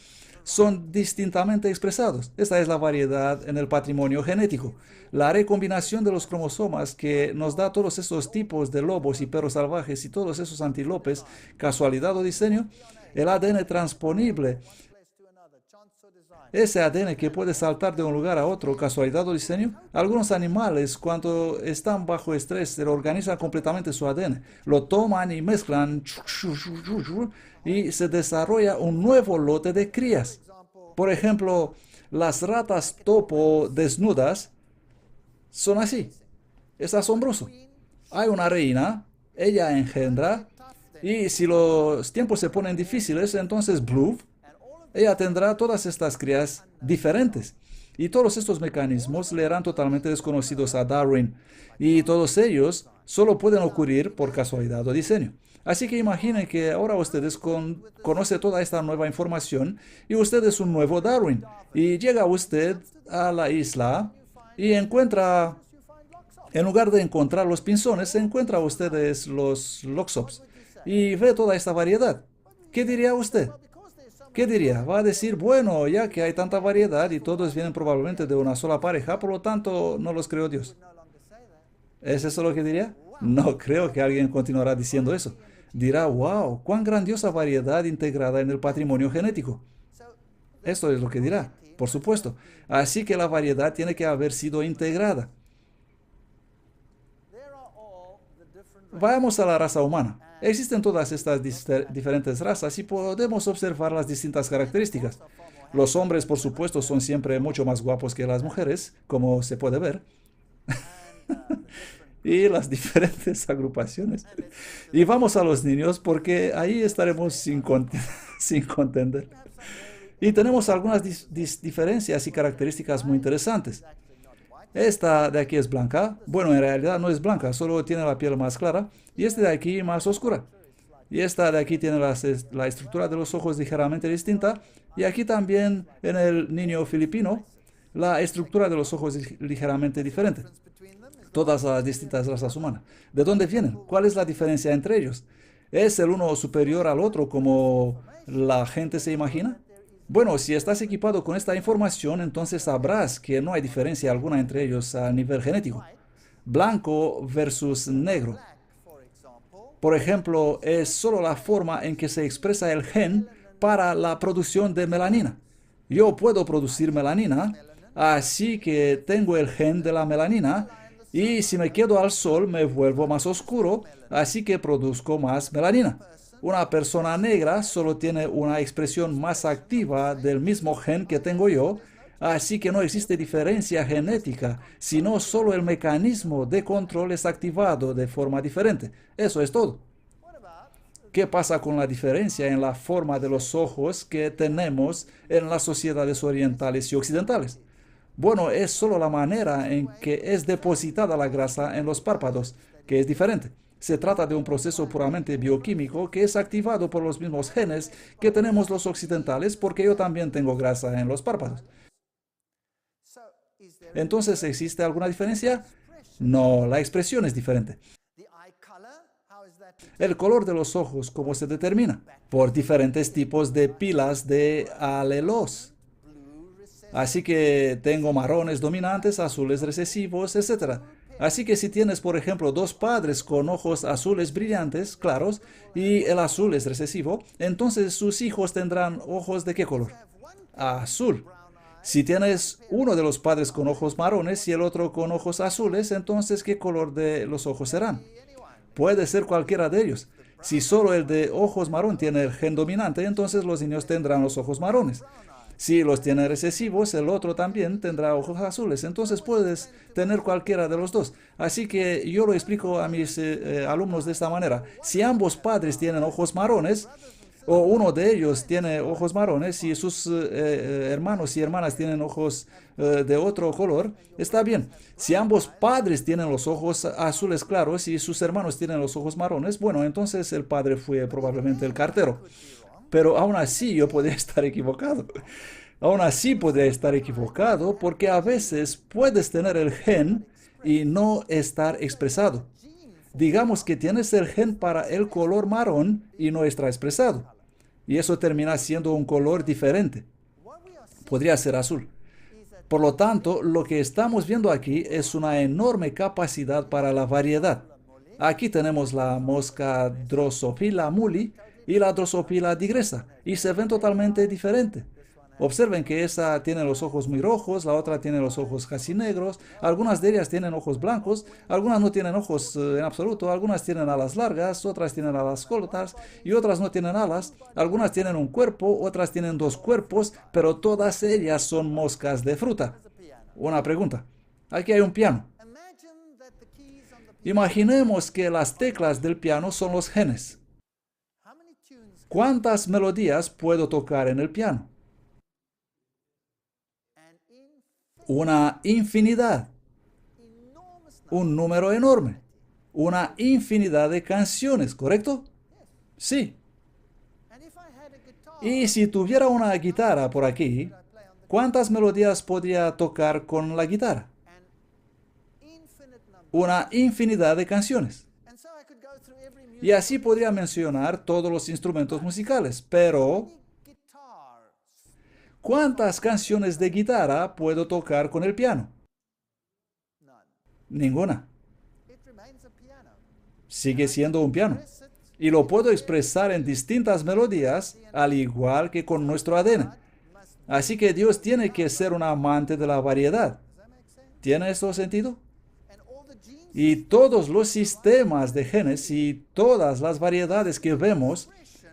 son distintamente expresados. Esta es la variedad en el patrimonio genético. La recombinación de los cromosomas que nos da todos esos tipos de lobos y perros salvajes y todos esos antílopes, casualidad o diseño, el ADN transponible. Ese ADN que puede saltar de un lugar a otro, casualidad o diseño. Algunos animales, cuando están bajo estrés, se reorganizan completamente su ADN. Lo toman y mezclan y se desarrolla un nuevo lote de crías. Por ejemplo, las ratas topo desnudas son así. Es asombroso. Hay una reina, ella engendra, y si los tiempos se ponen difíciles, entonces Blue, ella tendrá todas estas crías diferentes. Y todos estos mecanismos le eran totalmente desconocidos a Darwin. Y todos ellos solo pueden ocurrir por casualidad o diseño. Así que imaginen que ahora ustedes conocen toda esta nueva información y usted es un nuevo Darwin. Y llega usted a la isla y encuentra, en lugar de encontrar los pinzones, encuentra ustedes los loxops. Y ve toda esta variedad. ¿Qué diría usted? ¿Qué diría? Va a decir, bueno, ya que hay tanta variedad y todos vienen probablemente de una sola pareja, por lo tanto no los creó Dios. ¿Es eso lo que diría? No creo que alguien continuará diciendo eso. Dirá, wow, cuán grandiosa variedad integrada en el patrimonio genético. Esto es lo que dirá, por supuesto. Así que la variedad tiene que haber sido integrada. Vayamos a la raza humana. Existen todas estas diferentes razas y podemos observar las distintas características. Los hombres, por supuesto, son siempre mucho más guapos que las mujeres, como se puede ver. Y las diferentes agrupaciones. Y vamos a los niños porque ahí estaremos sin contender. Y tenemos algunas diferencias y características muy interesantes. Esta de aquí es blanca. Bueno, en realidad no es blanca, solo tiene la piel más clara. Y esta de aquí más oscura. Y esta de aquí tiene la estructura de los ojos ligeramente distinta. Y aquí también en el niño filipino, la estructura de los ojos es ligeramente diferente. Todas las distintas razas humanas. ¿De dónde vienen? ¿Cuál es la diferencia entre ellos? ¿Es el uno superior al otro como la gente se imagina? Bueno, si estás equipado con esta información, entonces sabrás que no hay diferencia alguna entre ellos a nivel genético. Blanco versus negro. Por ejemplo, es solo la forma en que se expresa el gen para la producción de melanina. Yo puedo producir melanina, así que tengo el gen de la melanina, y si me quedo al sol me vuelvo más oscuro, así que produzco más melanina. Una persona negra solo tiene una expresión más activa del mismo gen que tengo yo, así que no existe diferencia genética, sino solo el mecanismo de control es activado de forma diferente. Eso es todo. ¿Qué pasa con la diferencia en la forma de los ojos que tenemos en las sociedades orientales y occidentales? Bueno, es solo la manera en que es depositada la grasa en los párpados, que es diferente. Se trata de un proceso puramente bioquímico que es activado por los mismos genes que tenemos los occidentales, porque yo también tengo grasa en los párpados. Entonces, ¿existe alguna diferencia? No, la expresión es diferente. El color de los ojos, ¿cómo se determina? Por diferentes tipos de pilas de alelos. Así que tengo marrones dominantes, azules recesivos, etc. Así que si tienes, por ejemplo, dos padres con ojos azules brillantes, claros, y el azul es recesivo, entonces sus hijos tendrán ojos ¿de qué color? Azul. Si tienes uno de los padres con ojos marrones y el otro con ojos azules, entonces ¿qué color de los ojos serán? Puede ser cualquiera de ellos. Si solo el de ojos marrón tiene el gen dominante, entonces los niños tendrán los ojos marrones. Si los tiene recesivos, el otro también tendrá ojos azules. Entonces puedes tener cualquiera de los dos. Así que yo lo explico a mis alumnos de esta manera. Si ambos padres tienen ojos marrones, o uno de ellos tiene ojos marrones y sus hermanos y hermanas tienen ojos de otro color, está bien. Si ambos padres tienen los ojos azules claros y sus hermanos tienen los ojos marrones, bueno, entonces el padre fue probablemente el cartero. Pero aún así yo podría estar equivocado. Aún así podría estar equivocado porque a veces puedes tener el gen y no estar expresado. Digamos que tienes el gen para el color marrón y no está expresado. Y eso termina siendo un color diferente. Podría ser azul. Por lo tanto, lo que estamos viendo aquí es una enorme capacidad para la variedad. Aquí tenemos la mosca Drosophila muli y la Drosophila digressa, y se ven totalmente diferentes. Observen que esa tiene los ojos muy rojos, la otra tiene los ojos casi negros, algunas de ellas tienen ojos blancos, algunas no tienen ojos en absoluto, algunas tienen alas largas, otras tienen alas cortas y otras no tienen alas, algunas tienen un cuerpo, otras tienen dos cuerpos, pero todas ellas son moscas de fruta. Una pregunta, aquí hay un piano. Imaginemos que las teclas del piano son los genes. ¿Cuántas melodías puedo tocar en el piano? Una infinidad, un número enorme, una infinidad de canciones, ¿correcto? Sí. Y si tuviera una guitarra por aquí, ¿cuántas melodías podría tocar con la guitarra? Una infinidad de canciones. Y así podría mencionar todos los instrumentos musicales, pero ¿cuántas canciones de guitarra puedo tocar con el piano? Ninguna. Sigue siendo un piano. Y lo puedo expresar en distintas melodías, al igual que con nuestro ADN. Así que Dios tiene que ser un amante de la variedad. ¿Tiene esto sentido? Y todos los sistemas de genes y todas las variedades que vemos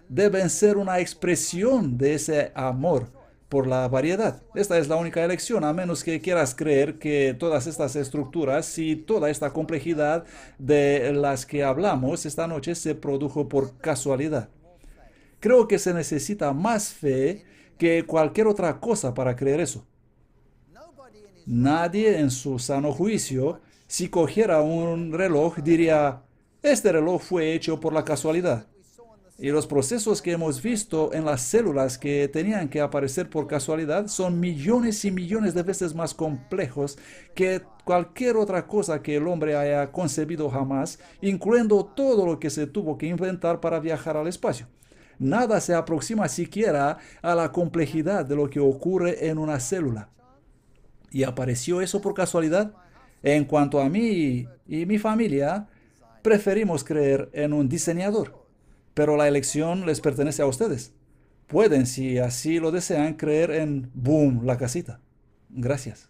deben ser una expresión de ese amor por la variedad. Esta es la única elección, a menos que quieras creer que todas estas estructuras y toda esta complejidad de las que hablamos esta noche se produjo por casualidad. Creo que se necesita más fe que cualquier otra cosa para creer eso. Nadie en su sano juicio, si cogiera un reloj, diría, este reloj fue hecho por la casualidad. Y los procesos que hemos visto en las células que tenían que aparecer por casualidad son millones y millones de veces más complejos que cualquier otra cosa que el hombre haya concebido jamás, incluyendo todo lo que se tuvo que inventar para viajar al espacio. Nada se aproxima siquiera a la complejidad de lo que ocurre en una célula. ¿Y apareció eso por casualidad? En cuanto a mí y mi familia, preferimos creer en un diseñador. Pero la elección les pertenece a ustedes. Pueden, si así lo desean, creer en boom, la casita. Gracias.